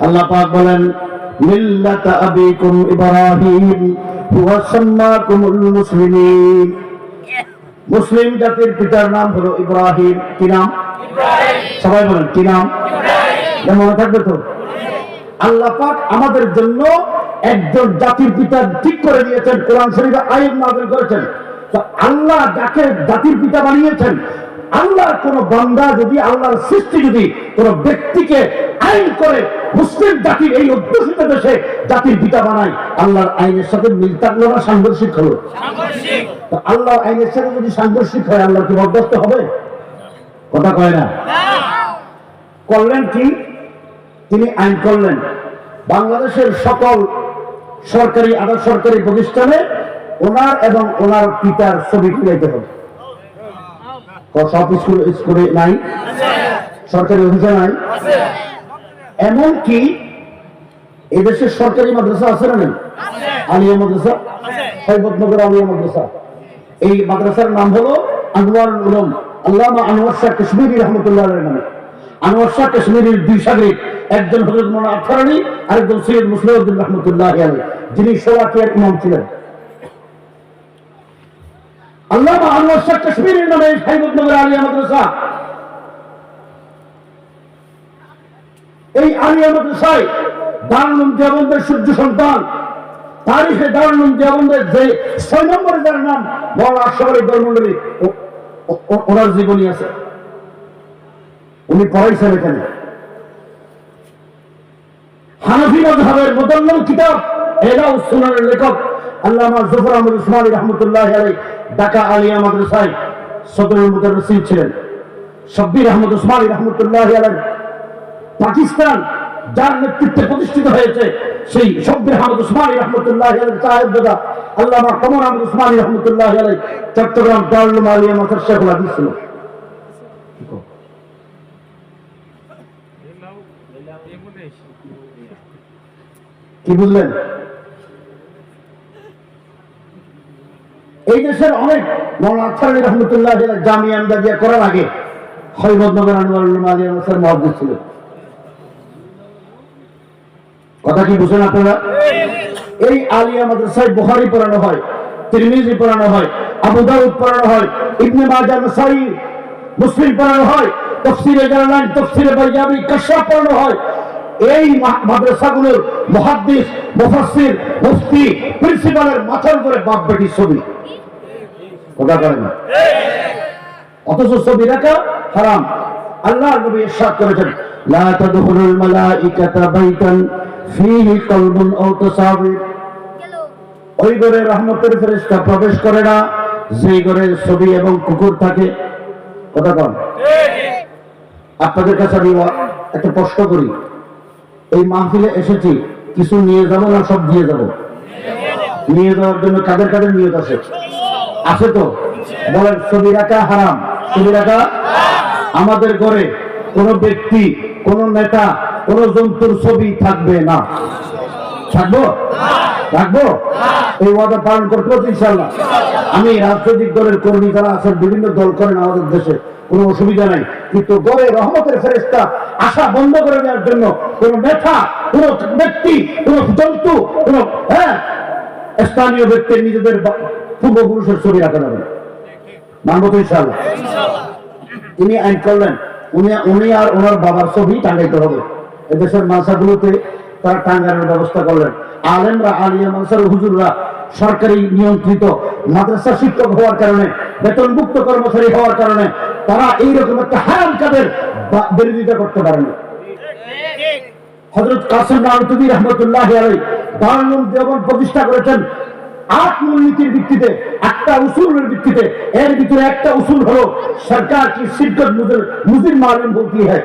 আল্লাহ পাক বলেন, মিল্লাতা আবিকুম ইব্রাহিম হুয়া সাম্মাকুমুল মুসলিমিন। মুসলিম জাতির পিতার নাম হলো ইব্রাহিম। কি নাম? সবাই বলেন, কি নাম? মনে থাকবে তো? আল্লাহ পাক আমাদের জন্য একজন জাতির পিতা ঠিক করে দিয়েছেন, কোরআন শরীফে আয়াত নাযিল করেছেন। তো আল্লাহ যাকে জাতির পিতা বানিয়েছেন, আল্লাহর কোন বান্দা যদি, আল্লাহর সৃষ্টি যদি কোন ব্যক্তিকে আইন করে মুসলিম জাতির এই অধ্যুষিত দেশে জাতির পিতা বানায়, আল্লাহর আইনের সাথে মিল থাকলো না সাংঘর্ষিক হলো? তো আল্লাহর আইনের সাথে যদি সাংঘর্ষিক হয়, আল্লাহ কি বরদাস্ত হবে? কথা কয় না। করলেন কি? তিনি আইন করলেন বাংলাদেশের সকল সরকারি আধা সরকারি প্রতিষ্ঠানে ওনার এবং ওনার পিতার ছবি তুলাইতে হবে। সব স্কুলে নাই, সরকারি অফিসে নাই। এমনকি এদেশের সরকারি মাদ্রাসা আছে না নেই? আলিয়া মাদ্রাসা, সৈয়দনগর আলিয়া মাদ্রাসা। এই মাদ্রাসার নাম হলো আনোয়ারুল উলুম, আল্লামা আনোয়ার শাহ কাশ্মীরি রহমতুল্লাহ আলাইহির নামে। আনোয়ার শাহ কাশ্মীরির দুই সাগরিদ, একজন হযরত মাওলানা আখতার আলী, আরেকজন সৈয়দ মুসলিউদ্দিন রহমতুল্লাহ আলাইহি, যিনি শোলাকিয়ার ইমাম ছিলেন। আল্লামা আনোয়ার শাহ কাশ্মীরের নামে সাইবুদ্দনগর আলিয়া মাদ্রাসা, এই আলিয়া মাদ্রাসায় দারুল উলুম দেওবন্দের সূর্য সন্তান, তারিখে দারুল উলুম দেওবন্দের যে 6 নম্বরে যার নাম বড় আশরাফী দলমন্ডলী, ওনার জীবনী আছে, উনি পড়াইছেন এখানে। হানাফি মাযহাবের মুদাল্লাল কিতাব ইলাউ সুনানের লেখক আল্লামা জফর আহমদ উসমানী রাহমাতুল্লাহি আলাইহি ঢাকা আলিয়া মাদ্রাসায় সদরুল মুদাররিসিন ছিলেন। শব্বির আহমদ উসমানী রাহমাতুল্লাহি আলাইহি পাকিস্তান যার নেতৃত্বে প্রতিষ্ঠিত হয়েছে, সেই শব্বির আহমদ উসমানী রাহমাতুল্লাহি আলাইহি সাহেবজাদা আল্লামা কমর আহমদ উসমানী রাহমাতুল্লাহি আলাইহি চট্টগ্রাম দারুল উলুম আলিয়া মাদ্রাসার শেখুল হাদিস ছিল। কি বুঝলেন? এই দেশের অনেক মাওলানা আখতার আলী রহমতুল্লাহ জামিয়া আহমদিয়া করার আগে হযরতনগর আনোয়ারুল উলুম আলিয়া মাদ্রাসার মুহাদ্দিস ছিলেন। কথা কি বুঝেন আপনারা? এই আলিয়া মাদ্রাসায় বুখারী পড়ানো হয়, তিরমিজি পড়ানো হয়, আবু দাউদ পড়ানো হয়, ইবনে মাজাহ, নাসাঈ, মুসলিম পড়ানো হয়, তাফসীরে জালালাইন, তাফসীরে বাইজাবি, কাশফ পড়ানো হয়। এই মাদ্রাসাগুলোর মুহাদ্দিস, মুফাসসির, মুফতি, প্রিন্সিপালের মাথার উপরে বাপ বেটির ছবি। কথা বলেন না? অথচ ছবি রাখা হারাম। আল্লাহর নবী ইরশাদ করেছেন, লা তাদখুলুল মালাইকাতা বাইতান ফীহি কলবুন আও তাসাবির। ওই ঘরে রহমতের ফেরেশতা প্রবেশ করে না যে ঘরে ছবি এবং কুকুর থাকে। কথা বলেন? আপনাদের কাছে আমি একটা প্রশ্ন করি, এই মাহফিলে এসেছি, কিছু নিয়ে যাব না সব দিয়ে যাব? নিয়ে যাওয়ার জন্য কাদের কাদের নিয়ত আছে? আছে তো? বলেন ছবি রাখা হারাম, ছবি রাখা। আমাদের ঘরে কোন ব্যক্তি, কোন নেতা, কোন জন্তুর ছবি থাকবে না। থাকবো? রাখবো? এই ওয়াদা পালন করতে হবে ইনশাআল্লাহ। আমি রাজনৈতিক দলের কর্মী যারা আছেন, বিভিন্ন দল করেন আমাদের দেশে, কোনো অসুবিধা নাই, কিন্তু গড়ে রহমতের ফেরেশতা আসা বন্ধ করে দেওয়ার জন্য কোন নেতা, কোন ব্যক্তি, কোন জন্তু, কোন স্থানীয় ব্যক্তির নিজেদের পূর্বপুরুষের ছবি রাখা যাবে না। মানব তো ইনশাআল্লাহ। তিনি আইন করলেন, উনি আর ওনার বাবার ছবি টাঙ্গাইতে হবে। এদেশের মাদ্রাসাগুলোতে তারা টাঙ্গানোর ব্যবস্থা করলেন। আলেমরা, আলিয়া মাদ্রাসার হুজুররা সরকারি নিয়ন্ত্রিত মাদ্রাসা শিক্ষক হওয়ার কারণে, বেতনভুক্ত কর্মচারী হওয়ার কারণে তারা এইরকম একটা হারাম কাজের বিরোধিতা করতে পারেনি। হযরত কাসিম নানুতুবি রাহমাতুল্লাহি আলাইহি দারুল উলুম দেওবন্দ প্রতিষ্ঠা করেছেন 8 মূলনীতির ভিত্তিতে, 8টা উসুলের ভিত্তিতে। এর ভিতরে একটা উসুল হলো সরকার কি শিরকত মুজিব মালুম বলতি হয়।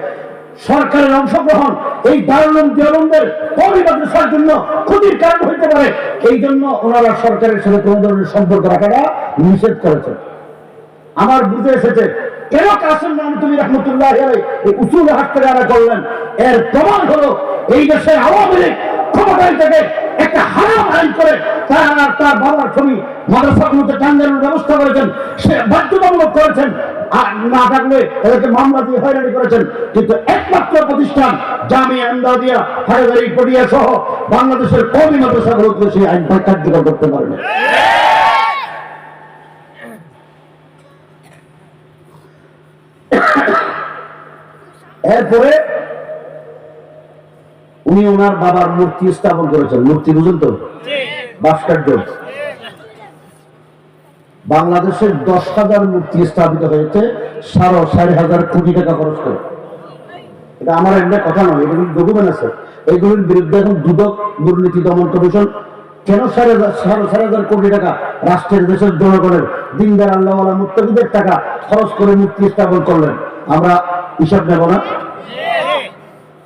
সরকারের অংশগ্রহণ এই দারুল উলুম দেওবন্দের কওমি মাদ্রাসার জন্য ক্ষতির কারণ হতে পারে, এই জন্য ওনারা সরকারের সাথে কোনো ধরনের সম্পর্ক রাখাটা নিষেধ করেছেন। আমার বুঝে এসেছে কেন কাসিম নানুতুবি রাহমাতুল্লাহি আলাইহি এই উসুল হাতে আনা করলেন। এর প্রমাণ হলো এই দেশের আওয়ামী লীগ ক্ষমতায় থেকে একটা হারাম আইন করে তার বাবার ছবি মাদ্রাসাগুলোতে টাঙ্গানোর ব্যবস্থা করেছেন, সে বাধ্যতামূলক করেছেন, আর না থাকলে এদেরকে মামলা দিয়ে হয়রানি করেছেন। কিন্তু একমাত্র প্রতিষ্ঠান জামিয়া আহমদিয়া, হায়দারি, পটিয়া সহ বাংলাদেশের কওমি মাদ্রাসাগুলোতে সেই আইন কার্যকর করতে পারেন। এরপরে উনি ওনার বাবার মূর্তি স্থাপন করেছেন। মূর্তি বুঝুন তো? ভাস্কর্য। বাংলাদেশের 10,000 মূর্তি স্থাপিত হয়েছে 4,500 কোটি টাকা খরচ করে। এটা আমার একটা কথা নয়, এগুলো ডকুমেন্ট আছে। এগুলোর বিরুদ্ধে এখন দুদক, দুর্নীতি দমন কমিশন কেন 4,500 কোটি টাকা রাষ্ট্রের, দেশের জনগণের, দিনদার আল্লাহওয়ালা মুত্তাকিদের টাকা খরচ করে মূর্তি স্থাপন করলেন? আমরা হিসাব নেব না?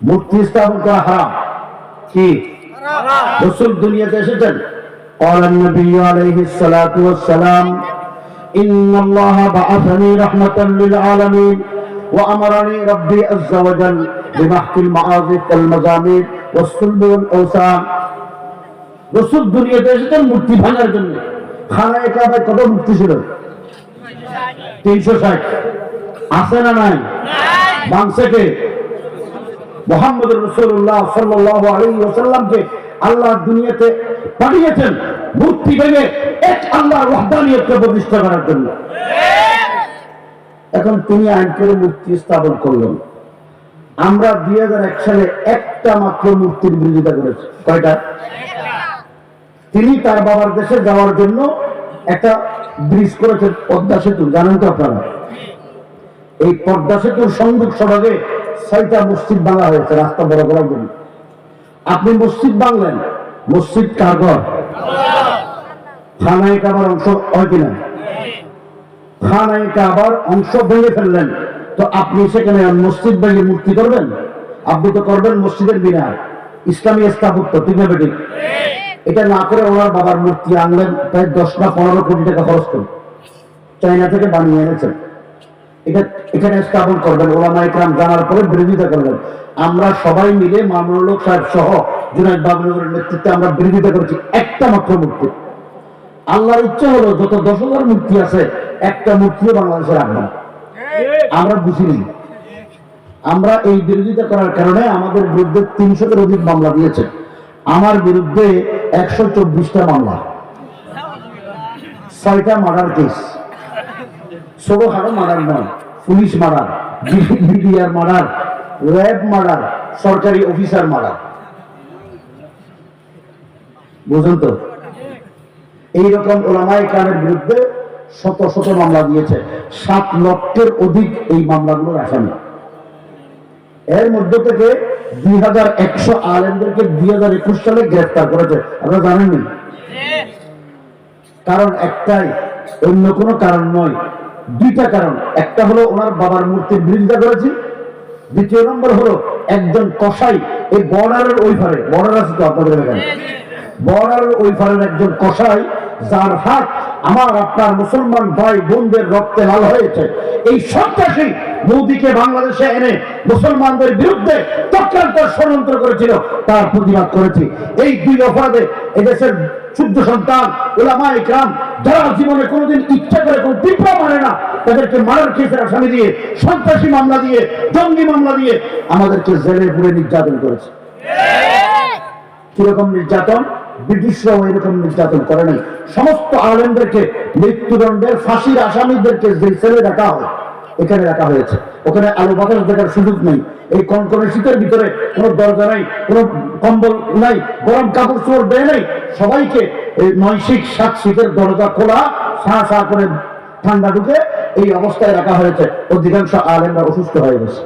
মূর্তি স্থাপন করা হারাম। কি রাসূল দুনিয়াতে এসেছেন, قال النبي عليه الصلاة والسلام إن الله بعثني رحمة للعالمين وأمرني ربي عز وجل بمحق المعازف والمزامير والصلب والأوثان। রাসূল দুনিয়াতে এসেছেন মূর্তি ভাঙার জন্য। খানায়ে কাবায় কত মূর্তি ছিল? 360। আছে না নাই? ভাঙছে কে? মুহাম্মদুর রাসূলুল্লাহ সাল্লাল্লাহু আলাইহি ওয়াসাল্লামকে আল্লাহ দুনিয়াতে পাঠিয়েছেন মূর্তি ভেঙে এক আল্লাহর ওয়াহদানিয়তকে প্রতিষ্ঠা করার জন্য। এখন তিনি আইন করে মূর্তি স্থাপন করলেন। আমরা 2001 সালে একটা মাত্র মূর্তির বিরোধিতা করেছি। কয়টা? তিনি তার বাবার দেশে যাওয়ার জন্য একটা ব্রিজ করেছেন, পদ্মা সেতু, জানেন তো আপনারা? এই পদ্মা সেতুর সংযোগ সড়কে 6টা মসজিদ ভাঙা হয়েছে রাস্তা বড় করার জন্য। আপনি মসজিদ ভাঙলেন, মসজিদ কার ঘর? খানায় কাবার অংশ হয় কিনা? খানায় কাবার অংশ ভেঙে ফেললেন, তো আপনি সেখানে মসজিদ ভেঙে মূর্তি করবেন? আপনি তো করবেন মসজিদের মিনার, ইসলামী স্থাপত্য, ঠিক না বেঠিক? এটা না করে ওনার বাবার মূর্তি আনলেন, প্রায় 10 না 15 কোটি টাকা খরচ করে চায়না থেকে বানিয়ে এনেছেন। এটা এখানে স্থাপন করবেন, ওলামায়ে কেরাম জানার পরে বিরোধিতা করবেন। আমরা সবাই মিলে মামুনুল হক সাহেব সহ জুনায়েদ বাবুনগরের নেতৃত্বে আমরা বিরোধিতা করেছি একটা মাত্র মূর্তি। আল্লাহর ইচ্ছা হলো যত 10,000 মূর্তি আছে একটা মূর্তিও বাংলাদেশে রাখবেন। আমরা বুঝিনি। আমরা এই বিরোধিতা করার কারণে আমাদের বিরুদ্ধে 300-এর অধিক মামলা দিয়েছে। আমার বিরুদ্ধে 124টা মামলা, 6টা মার্ডার কেস, ছোটখাটো মার্ডার নয়, police murder, BDR murder, RAB murder, সরকারি অফিসার মার্ডার। বুঝুন তো, এইরকম ওলামায়ে কেরামের বিরুদ্ধে শত শত মামলা দিয়েছে। 7 লক্ষের অধিক এই মামলাগুলোর আসামি। এর মধ্যে থেকে 2100 আলেমদেরকে 2021 সালে গ্রেফতার করেছে। আপনারা জানেননি? কারণ একটাই, অন্য কোনো কারণ নয়। 2টা কারণ। একটা হলো ওনার বাবার মূর্তির বিরোধিতা করেছি, দ্বিতীয় নম্বর হলো একজন কসাই এই বর্ডারের ওই পারে, বর্ডার আছে তো আপনাদের এখানে, বর্ডারের ওই পারের একজন কসাই, যার হাত আমার আপনার মুসলমান ভাই বোনদের রক্তে লাল হয়েছে, এই সন্ত্রাসী মোদীকে বাংলাদেশে এনে মুসলমানদের বিরুদ্ধে চক্রান্ত ষড়যন্ত্র করেছিল, তার প্রতিবাদ করেছি। এই 2 অপরাধে এদেশের শুদ্ধ সন্তান উলামায়ে কেরাম যারা জীবনে কোনোদিন ইচ্ছা করে কোনো বিপ্লব মানে না, তাদেরকে মারার কেসের আসামি দিয়ে, সন্ত্রাসী মামলা দিয়ে, জঙ্গি মামলা দিয়ে আমাদেরকে জেলে পুরে নির্যাতন করেছে। কিরকম নির্যাতন? ব্রিটিশরাও এরকম নির্যাতন করে নাই। সমস্ত আলেমদেরকে মৃত্যুদণ্ডের ফাঁসির আসামিদেরকে যে ছেলে রাখা হয় এখানে রাখা হয়েছে। ওখানে আলো বাতাস দেখার সুযোগ নেই। এই কনকনে শীতের ভিতরে কোনো দরজা নাই, কোনো কম্বল নাই, গরম কাপড় চোপড় দেয় নাই। সবাইকে এই 9 শিক 7 শিকের দরজা খোলা, সা সা করে ঠান্ডা ঢুকে এই অবস্থায় রাখা হয়েছে। অধিকাংশ আলেমরা অসুস্থ হয়ে গেছে,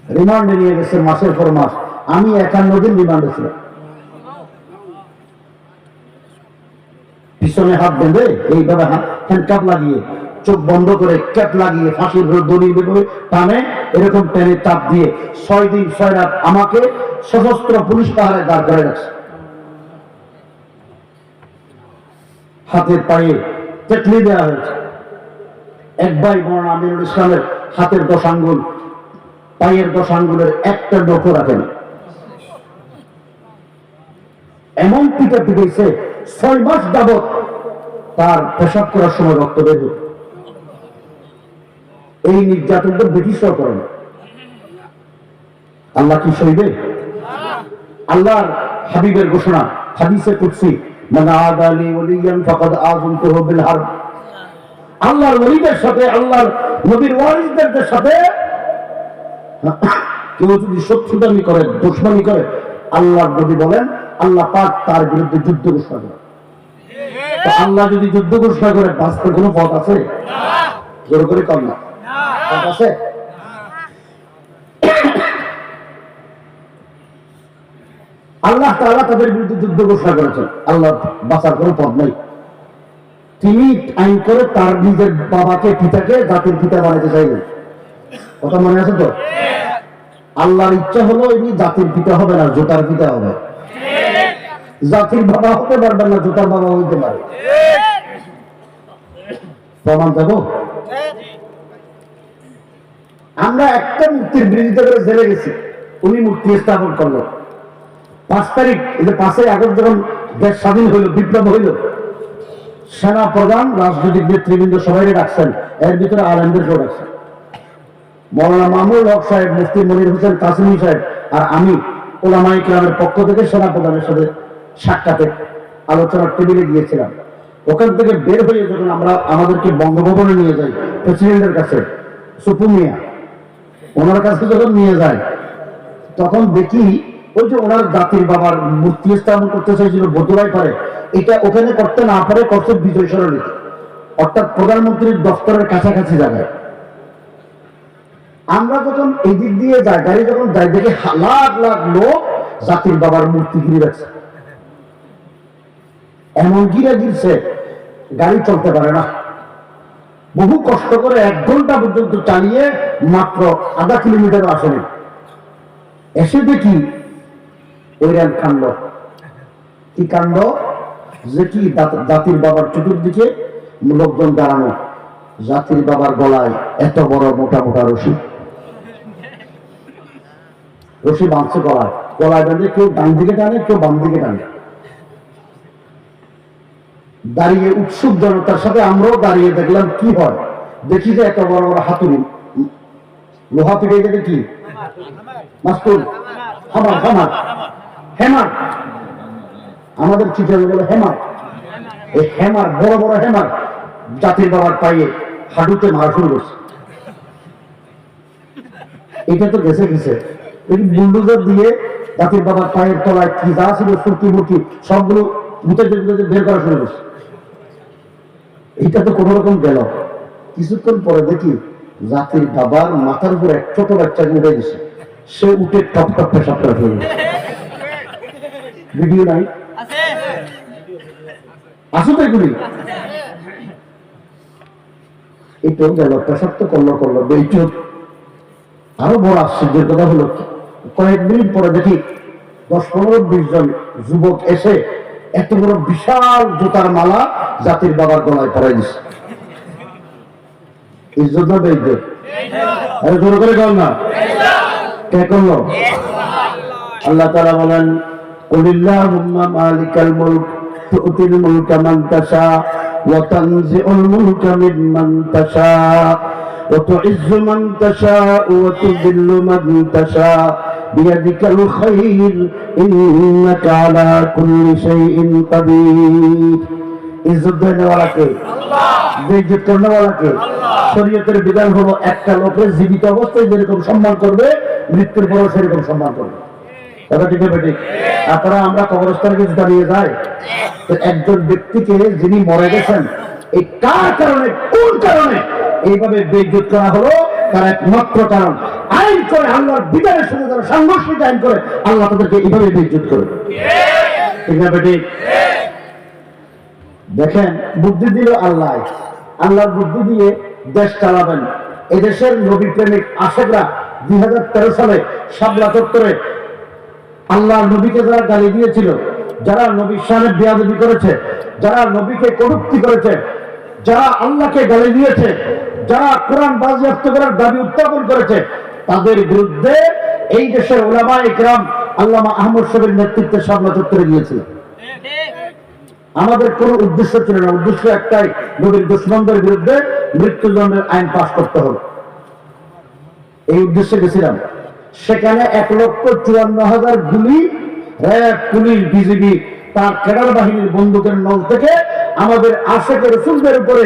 রিমান্ডে নিয়ে গেছে মাসের পর মাস। আমি 51 দিন রিমান্ডে ছিলাম। পিছনে হাত বেঁধে এইভাবে হ্যান্ডকাপ লাগিয়ে, চোখ বন্ধ করে ক্যাপ লাগিয়ে, ফাঁসির দড়ি টানে, এরকম টেনে চাপ দিয়ে 6 দিন 6 রাত আমাকে সশস্ত্র পুলিশ পাহাড়ে দাঁড় করে রাখছে। হাতের পায়ে কেটলি দেওয়া হয়েছে। এক ভাই মৌলানা আমিনুল ইসলামের হাতের 10 আঙ্গুল, পায়ের 10 আঙ্গুলের একটা নখ রাখেন। এমন পিঠে পিঠেছে 6 মাস যাবৎ তার পেশাব করার সময় রক্ত বের হতো। এই নির্যাতন তো ব্রিটিশরাও করে না। আল্লাহ কি সইবে? আল্লাহর হাবিবের ঘোষণা হাদিসে কুদসি, মান আদালি ওয়ালিয়ান ফাকাদ আযমতুহু বিল হারব। আল্লাহর ওলিদের সাথে, আল্লাহর নবীর ওয়ারিসদের সাথে কেউ যদি শত্রুতামি করে, দুশমনি করে, আল্লাহর নবী বলেন আল্লাহ পাক তার বিরুদ্ধে যুদ্ধ ঘোষণা করে। তো আল্লাহ যদি যুদ্ধ ঘোষণা করে, বাঁচতে কোনো পথ আছে? জোর করে কম না, পথ আছে? আল্লাহ তাআলা তাদের বিরুদ্ধে যুদ্ধ ঘোষণা করেছেন, আল্লাহ বাঁচার কোনো পথ নেই। তিনি আইন করে তার নিজের বাবাকে, পিতাকে জাতির পিতা বানাতে চাইলেন। কথা মনে আছে তো? আল্লাহর ইচ্ছা হলো ইনি জাতির পিতা হবে না, জোতার পিতা হবে। জাতির বাবা হতে পারবেন না, জোতার বাবা হইতে পারে। প্রমাণ দেবো? আমরা একটা মূর্তির বিরোধিতা করে জেলে গেছি, উনি মূর্তি স্থাপন করলো। 5 তারিখ, 5ই আগস্ট যখন দেশ স্বাধীন হইল, বিপ্লব হইল, সেনা প্রধান, রাজনৈতিক নেতৃবৃন্দ সবাই ডাকছেন, এর ভিতরে আলেমদেরকেও ডাকছেন। মৌলানা মামুনুল হক সাহেব, মুফতি মনির হোসেন কাসিমি সাহেব আর আমি ওলামায়ে কেরামের পক্ষ থেকে সেনাপ্রধানের সাথে সাক্ষাতে আলোচনার টেবিলে গিয়েছিলাম। ওখান থেকে বের হয়ে যখন আমরা আমাদেরকে বঙ্গভবনে নিয়ে যাই প্রেসিডেন্টের কাছে, সুপু মিয়া ওনার কাছে যখন নিয়ে যায় তখন দেখি ওই যে ওনার জাতির বাবার মূর্তি স্থাপন করতে চাইছিল বদুয়ায় পারে, এটা ওখানে করতে না পারে করতে বিজয় সরণিতে, অর্থাৎ প্রধানমন্ত্রীর দপ্তরের কাছাকাছি জায়গায়। আমরা যখন এই দিক দিয়ে যাই, গাড়ি যখন যাই দেখি লাখ লাখ লোক জাতির বাবার মূর্তি ঘিরে রাখছে, এমন ঘিরে গিরছে গাড়ি চলতে পারে না। বহু কষ্ট করে 1 ঘন্টা পর্যন্ত চালিয়ে মাত্র আধা কিলোমিটার আসেনি, এসে দেখি ওইরান কাণ্ড। কি কাণ্ড? যে কি জাতির বাবার চতুর্দিকে লোকজন দাঁড়ানো, জাতির বাবার গলায় এত বড় মোটা মোটা রশি, রশি বাঁধছে গলায়, গলায় বেঁধে কেউ ডান দিকে টানে কেউ বাম দিকে টানে। দাঁড়িয়ে উৎসুক জনতার সাথে আমরাও দাঁড়িয়ে দেখলাম কি হয়। দেখি যে এত বড় বড় হাতুড়ি, লোহা পিঠে গেলে কি মাস্তুল, হামার হামার হেমার, আমাদের চিঠি বলে হেমার, এই হেমার বড় বড় হেমার জাতির বাবার পায়ে হাঁটুতে মারা শুরু করছে। এটা তো গেছে গেছে এই বুলডোজার দিয়ে জাতির বাবার পায়ের তলায় কি যা ছিল সুরকি মুরকি সবগুলো বের করা শুরু করছে। এটা তো কোন রকম গেল। কিছুক্ষণ পরে দেখি জাতির বাবার মাথার উপর এক ছোট বাচ্চাকে উঠে দিছে, সে উঠে টপ টপ পেশাব করে ফেলল। ভিডিও নাই? আসো তো এগুলি। এটাও গেল, পেশাব তো করলো এইটা। আরো বড় আশ্চর্যের কথা হলো, কয়েক মিনিট পরে দেখি 10-15-20 জন যুবক এসে এত বড় বিশাল জুতার মালা জাতির বাবার গলায় পরাই দিচ্ছে। ইজ্জত না বেইজ্জত? আরে জোর করে কর না, কে করলো? আল্লাহ তাআলা বলেন, কুলিল্লাহুম্মা মালিকাল মুলক তু'তিল মুলকা মান তাশা ওয়া তানজি'ুল মুলকা মিম্মান তাশা ওয়া তু'ইজ্জু মান তাশা ওয়া তুযিল্লু মান তাশা বিয়াদিকাল খায়র ইন্নাকা আলা কুল্লি শাইইন কাদির। ইজ্জত দেওয়ালা কে? আল্লাহ। বেইজ্জত করাওয়ালা কে? আল্লাহ। শরীয়তের বিধান হলো একটা লোকের জীবিত অবস্থায় যেরকম সম্মান করবে মৃত্যুর পরও সেরকম সম্মান করবে। কথা ঠিক হবে? ঠিক। আপনারা আমরা কবরস্থানে কিছু দাঁড়িয়ে যাই, তো একজন ব্যক্তিকে যিনি মরে গেছেন এই কার কারণে কোন কারণে এইভাবে বেইজ্জত করা হলো, তার একমাত্র কারণ আইন করে আল্লাহর বিধানের সাথে যারা সাংঘর্ষিক আইন করে আল্লাহ তাদেরকে এইভাবে বেইজ্জত করে। ঠিক না বেটি? দেখেন, বুদ্ধি দিল আল্লাহ, আল্লাহর বুদ্ধি দিয়ে দেশ চালাবেন। এদেশের নবী প্রেমিক আশেকরা 2013 সালে শাপলা চত্বরে আল্লাহ নবীকে যারা গালি দিয়েছিল, যারা নবীর শানে বেয়াদবি করেছে, যারা নবীকে কটূক্তি করেছে, যারা আল্লাহকে গালি দিয়েছে, যারা কোরআন বাজেয়াপ্ত করার দাবি উত্থাপন করেছে, তাদের বিরুদ্ধে এই দেশের উলামায়ে কেরাম আল্লামা আহমদ শরীফের নেতৃত্বে শাপলা চত্বরে গিয়েছিল। আমাদের কোন উদ্দেশ্য ছিল না, উদ্দেশ্য একটাই, নবীর দুশমনদের বিরুদ্ধে মৃত্যুদণ্ডের আইন পাস করতে হবে। এই উদ্দেশ্যে গেছিলাম। সেখানে 1,54,000 গুলি র‍্যাব, পুলিশ, বিজিবি তার ক্যাডার বাহিনীর বন্দুকের নল থেকে আমাদের আশেকের রাসূলদের উপরে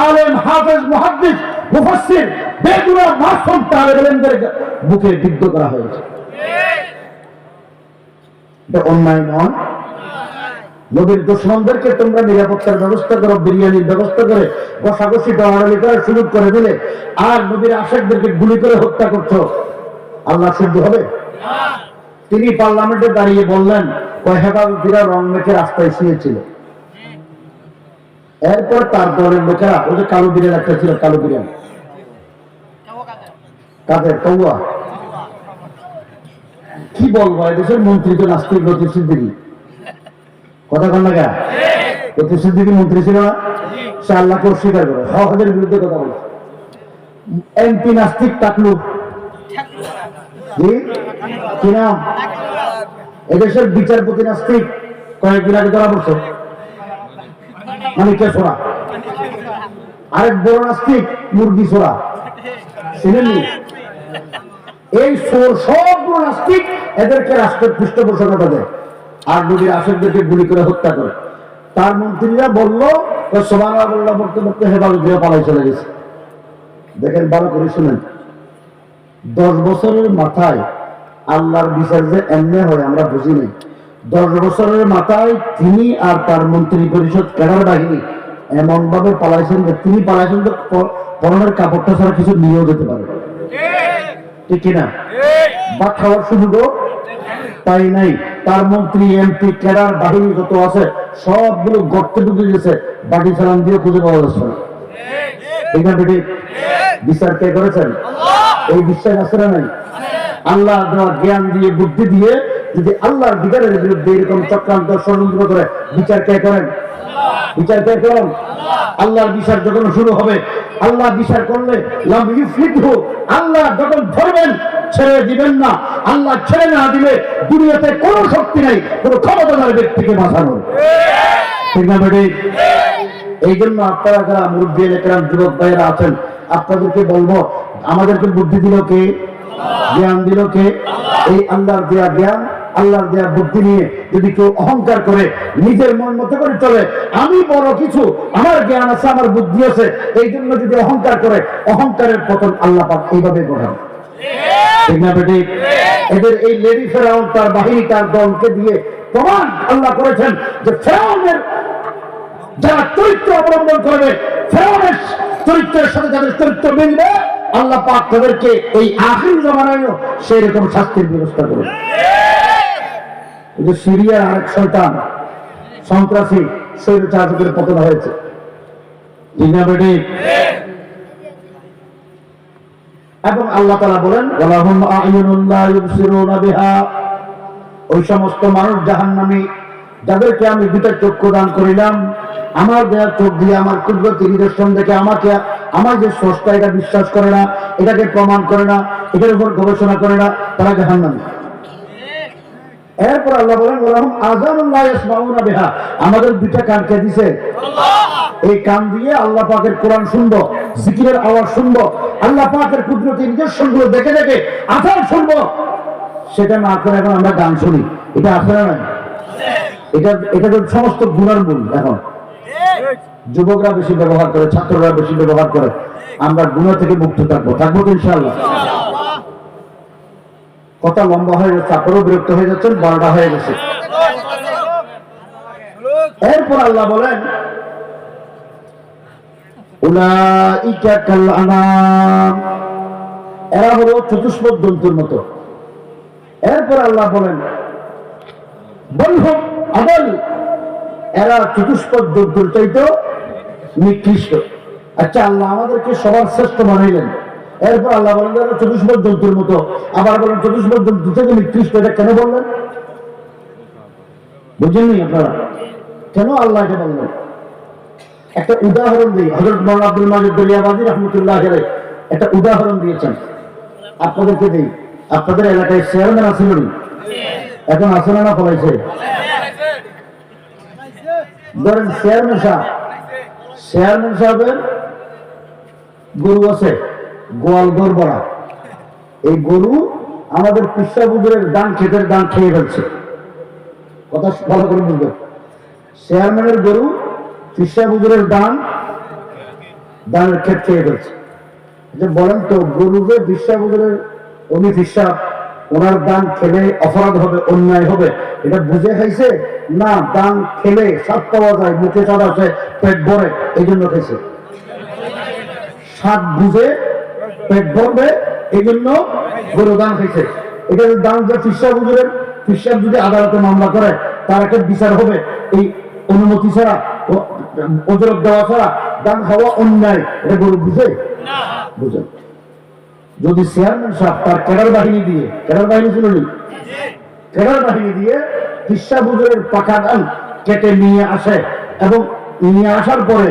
আলেম, হাফেজ, মুহাদ্দিস, মুফাসসির, বেগুনা মাসুম তালেব ইলমদের বুকে বিদ্ধ করা হয়েছে। এটা অন্যায় নয়? নবীর দুশমনদেরকে তোমরা নিরাপত্তার ব্যবস্থা করো, বিরিয়ানির ব্যবস্থা করে বসাবসি দৌড়াদৌড়ি করার সুযোগ করে দিলে, আর নবীর আশেকদেরকে গুলি করে হত্যা করছো, আল্লাহ সহ্য হবে? তিনি পার্লামেন্টে দাঁড়িয়ে বললেন, হেফাজতীরা রং মেখে রাস্তায় শুয়েছিল। এরপর তার দলের লোকেরা, ওই যে কালো বিরিয়ানি একটা ছিল, কালো বিরিয়ানি কাদের কৌয়া, কি বলবো, এদেশের মন্ত্রী তো নাস্তিক লতিফ সিদ্দিকী। কথা কন না কেন? লতিফ সিদ্দিকী মন্ত্রী ছিল না? সে আল্লাহকে অস্বীকার করে, হকের বিরুদ্ধে কথা বলে। এমপি নাস্তিক টাকলু, কি নাম? এদেশের বিচারপতি নাস্তিক, কয়েকদিন আগে ধরা পড়ছে, মানিকা ছোড়া। আরেক বড় নাস্তিক মুরগি ছোড়া, ছিলেননি? এই সোর সবগুলো নাস্তিক এদেরকে রাষ্ট্রের পৃষ্ঠপোষকতা দেয় আর নবীর আশেকদেরকে গুলি করে হত্যা করে। তার মন্ত্রীরা বললো সুবহানাল্লাহ বলতে বলতে হেফাজত দিয়ে পালাই চলে গেছে। দেখেন ভালো করে শুনেন, 10 বছরের মাথায় আল্লাহর বিচার যে এমনি হয় আমরা বুঝি নাই। 10 বছরের মাথায় তিনি আর তার মন্ত্রী পরিষদ ক্যাডার বাহিনী এমন ভাবে পালাইছেন যে তিনি পালাইছেন তো পরনের কাপড়টা ছাড়া কিছু নিয়েও যেতে পারে, ঠিক কিনা? বা খাওয়ার সুযোগও তাই নাই। তার মন্ত্রী এমপি ক্যাডার বাহিনী যত আছে সবগুলো গর্তে ঢুকে গেছে, বাটি চালান দিয়ে খুঁজে পাওয়া যাচ্ছে না। এখানে বিচার কে করেছেন? এই বিশ্বাস আছে না নাই? আল্লাহ দেওয়া জ্ঞান দিয়ে বুদ্ধি দিয়ে যদি আল্লাহর বিচারের বিরুদ্ধে এরকম চক্রান্ত ষড়যন্ত্র করে বিচার কে করেন? বিচার কে করেন? আল্লাহর বিচার যখন শুরু হবে, আল্লাহ বিচার করলে লাম ইউফলিহু, আল্লাহ যখন ধরবেন ছেড়ে দিবেন না। আল্লাহ ছেড়ে না দিলে দুনিয়াতে কোনো শক্তি নাই কোনো ক্ষমতাধর ব্যক্তিকে বাঁচানোর, ঠিক না বেটি? এই জন্য আপনারা যারা মুরব্বী একরাম যুবক ভাইয়েরা আছেন, আপনাদেরকে বলবো আমাদেরকে বুদ্ধি দিল কে? জ্ঞান দিল কে? এই আল্লাহর দেয়া জ্ঞান, আল্লাহর দেয়া বুদ্ধি নিয়ে যদি কেউ অহংকার করে, নিজের মন মতো করে চলে, আমি বড় কিছু, আমার জ্ঞান আছে, আমার বুদ্ধি আছে, এই জন্য যদি অহংকার করে, অহংকারের পতন আল্লাহ পাক এইভাবে ঘটান, ঠিক না বেটি? এদের এই লেডি ফেরাউন তার বাহিনী তার দলকে দিয়ে প্রমাণ আল্লাহ করেছেন যে ফেরাউনের যারা চরিত্র অবলম্বন করবে, ফেরাউনের চরিত্রের সাথে যাদের চরিত্র মিলবে, আল্লাহ পাক তাদেরকে এই আখির জামানায়ও সেই রকম শাস্তির ব্যবস্থা করবে। যে সিরিয়ার আরেক শয়তান সন্ত্রাসী স্বৈরশাসকের পতন হয়েছে, ঠিক না বেটি? এবং আল্লাহ তাআলা বলেন ওয়ালাহুম আ'য়ুনুন লা ইউবসিরুনা বিহা, ওই সমস্ত মানুষ জাহান্নামী যাদেরকে আমি দুটো চক্ষু দান করিলাম, আমার দেয়া চোখ দিয়ে আমার কুদরতি নিদর্শন দেখে আমাকে আমার যে স্রষ্টা এটা বিশ্বাস করে না, এটাকে প্রমাণ করে না, এটার উপর গবেষণা করে না, তারা জাহান্নামী। এরপর আল্লাহ বলেন ওয়ালাহুম আযানুন লা ইয়াসমাউনা বিহা, আমাদের দুইটা কান কে দিছে? এই কান দিয়ে আল্লাহ পাকের কোরআন শুনবো, জিকিরের আওয়াজ শুনবো, আল্লাহ পাকের কুদরতি নিদর্শনগুলো দেখে দেখে আসার শুনবো। সেটা না করে এখন আমরা গান শুনি, এটা আছে না? এটা তো সমস্ত গুনার মূল। এখন যুবকরা বেশি ব্যবহার করে, ছাত্ররা বেশি ব্যবহার করে। আমরা গুনাহ থেকে মুক্ত থাকবো তো ইনশাআল্লাহ। কথা লম্বা হয়ে যাচ্ছে, আপনারও বিরক্ত হয়ে যাচ্ছেন, 12টা হয়ে গেছে। এরপর আল্লাহ বলেন উলাইকা কাল আনাম, এরা হলো চতুষ্পদ জন্তুর মতো। এরপর আল্লাহ বলেন বলহুম আদল, এরা চতুষ্পদ জন্তুর চাইতেও নিকৃষ্ট। আচ্ছা, আল্লাহ আমাদেরকে সবার শ্রেষ্ঠ বানাইলেন, এরপর আল্লাহ বলেন এরা চতুষ্পদ জন্তুর মতো, আবার বলেন চতুষ্পদ জন্তু থেকে নিকৃষ্ট। এটা কেন বললেন? বুঝেননি আপনারা কেন আল্লাহ এটা বললেন? একটা উদাহরণ দিই। হযরত মাওলানা আব্দুল মাজিদ দরিয়াবাদী রাহমাতুল্লাহ আলাইহি একটা উদাহরণ দিয়েছেন, আপনাদেরকে দিই। আপনাদের এলাকায় চেয়ারম্যান আছিল না? এখন আছে না? পলাইছে? ধরেন চেয়ারম্যান সাহেবের গরু আছে, গোয়াল গরু বড়া। এই গরু আমাদের পিসা হুজুরের দান, ক্ষেতের দান খেয়ে ফেলছে। কথা ভালো করে বুঝবেন, চেয়ারম্যানের গরু পিসা হুজুরের দানের ক্ষেত খেয়ে ফেলছে। বলেন তো, গরু যে পিসা হুজুরের উনি পিসা, ওনার দান খেলে অপরাধ হবে, অন্যায় হবে, এটা বুঝে খাইছে না? দান খেলে স্বাদ পাওয়া যায়, মুখে স্বাদ আছে, পেট ভরে, এই জন্য খাইছে। স্বাদ বুঝে পেট ভরবে এই জন্য গরু দান খাইছে। এটা দান যে ফিসাব হুজুরের, ফিসাব যদি আদালতে মামলা করে তার একটা বিচার হবে, এই অনুমতি ছাড়া, ওজরত দেওয়া ছাড়া দান খাওয়া অন্যায়, এটা গরু বুঝে? বুঝে। যদি চেয়ারম্যান সাহেব তার ক্যাডার বাহিনী দিয়ে, ক্যাডার বাহিনী ছিল না, ক্যাডার বাহিনী দিয়ে ফিসাব হুজুরের পাকা দান কেটে নিয়ে আসে এবং নিয়ে আসার পরে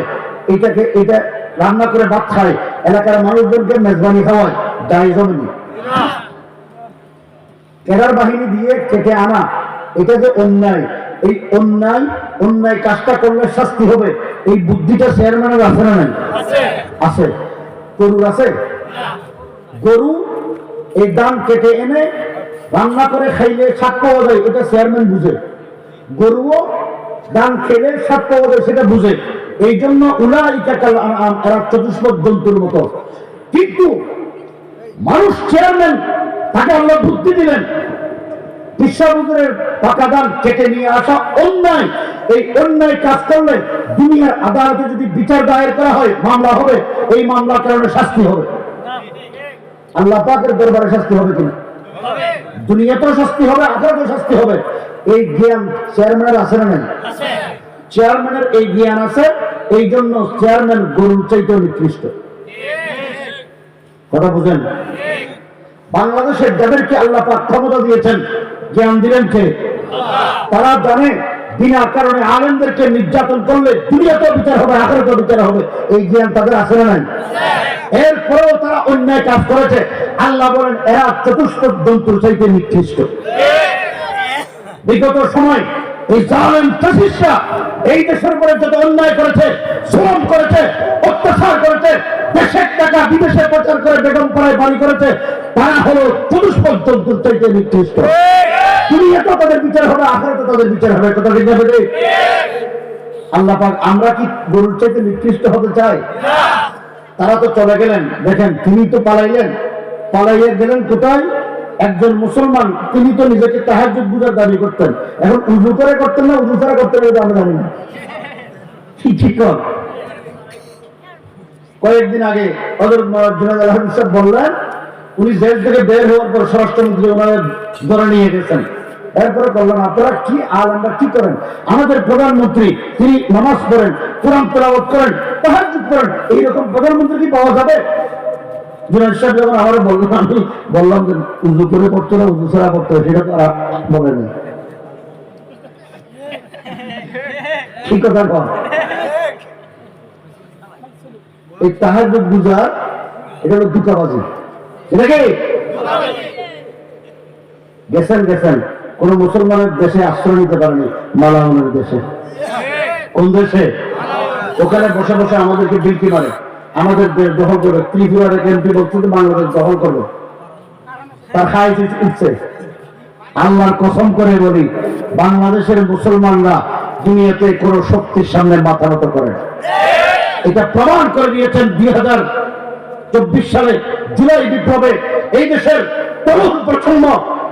এটা রান্না করে ভাত খায়, এলাকার মানুষজনকে মেজবানি খাওয়ায়, দায় জমেনি। ক্যাডার বাহিনী দিয়ে কেটে আনা, এটা যে অন্যায়, এই অন্যায় কাজটা করলে শাস্তি হবে, এই বুদ্ধিটা চেয়ারম্যানের আছে না নাই? আছে। গরুর আছে? গরু এই ধান কেটে এনে রান্না করে খাইলে স্বাদ পাওয়া যায়, এটা চেয়ারম্যান বুঝে। গরুও ধান খেলে স্বাদ পাওয়া যায়, সেটা বুঝে। এই জন্য এরা চতুষ্পদ জন্তুর মতো। কিন্তু মানুষ চেয়ারম্যান, তাকে আল্লাহ বুদ্ধি দিলেন, বিশ্বাবুজুরের পাকা ধান কেটে নিয়ে আসা অন্যায়। এই অন্যায় কাজ করলে দুনিয়ার আদালতে যদি বিচার দায়ের করা হয়, মামলা হবে, এই মামলার কারণে শাস্তি হবে। আল্লাহ পাকের দরবারে শাস্তি হবে কিনা? দুনিয়াতেও শাস্তি হবে, আখিরাতেও শাস্তি হবে। এই জ্ঞান চেয়ারম্যানের আছে না নাই? চেয়ারম্যানের এই জ্ঞান আছে, এই জন্য চেয়ারম্যান গরুর চাইতেও নিকৃষ্ট। কথা বুঝেন? বাংলাদেশের যাদেরকে আল্লাহ পাক ক্ষমতা দিয়েছেন, জ্ঞান দিলেন কে? তারা জানে বিনা কারণে আলেমদেরকে নির্যাতন করলে দুনিয়াতেও বিচার হবে, আখিরাতেও বিচার হবে। এই জ্ঞান তাদের আছে না নাই? এরপরেও তারা অন্যায় কাজ করেছে। আল্লাহ বলেন এরা চতুষ্পদ জন্তুর চাইতে নিকৃষ্ট। বিগত সময় এই জালেম ফ্যাসিস্টরা এই দেশের উপরে যত অন্যায় করেছে, জুলুম করেছে, অত্যাচার করেছে, দেশের টাকা বিদেশে প্রচার করে বেগম পাড়ায় বাড়ি করেছে, তারা হলো চতুষ্পদ জন্তুর চাইতে নিকৃষ্ট। দুনিয়াতেও তাদের বিচার হবে, আখিরাতেও তাদের বিচার হবে। কথা ঠিক না বেঠিক? আল্লাহ পাক আমরা কি গরুর চাইতে নিকৃষ্ট হতে চাই? তারা তো চলে গেলেন, দেখেন তিনি তো পালাইলেন, পালাইয়ে গেলেন কোথায়? একজন মুসলমান, তিনি তো নিজেকে তাহাজ্জুদ গুজার দাবি করতেন। এখন উযু করে করতেন না উযু ছাড়া করতেন, এটা আমরা জানি না। ঠিক কয়েকদিন আগে হযরত জুনায়েদ আল-হাবিব সাহেব বললেন, উনি জেল থেকে বের হওয়ার পর স্বরাষ্ট্রমন্ত্রী ওনাদের ধরে নিয়ে গেছেন। এরপরে বললেন আপনারা কি আলেমরা কি করেন? আমাদের প্রধানমন্ত্রী তিনি নামাজ পড়েন, কোরআন তেলাওয়াত করেন, তাহাজ্জুদ করেন, এইরকম প্রধানমন্ত্রী কি পাওয়া যাবে? জুনায়েদ সাহেব যখন আমারও বললেন, আমি বললাম যে উযু করে পড়তো না উযু ছাড়া পড়তো, সেটা তো আর বলেনি। ঠিক কথা কন। এই তাহাজ্জুদ গুজার এটা হলো দুটাবাজি। এটা কি গেছেন কোন মুসলমানের দেশে আশ্রয় নিতে পারেনি, মালাউনের দেশে। কোন দেশে? ওখানে বসে বসে আমাদেরকে বিলকি মারে, আমাদের দেশ দখল করবে। ত্রিপুরার এমপি বলছে বাংলাদেশ দখল করবে, তার খাই ইচ্ছে। আল্লাহর কসম করে বলি, বাংলাদেশের মুসলমানরা দুনিয়াতে কোন শক্তির সামনে মাথা নত করে না। এটা প্রমাণ করে দিয়েছেন 2024 সালে জুলাই বিপ্লবে। এই দেশের তরুণ প্রজন্ম,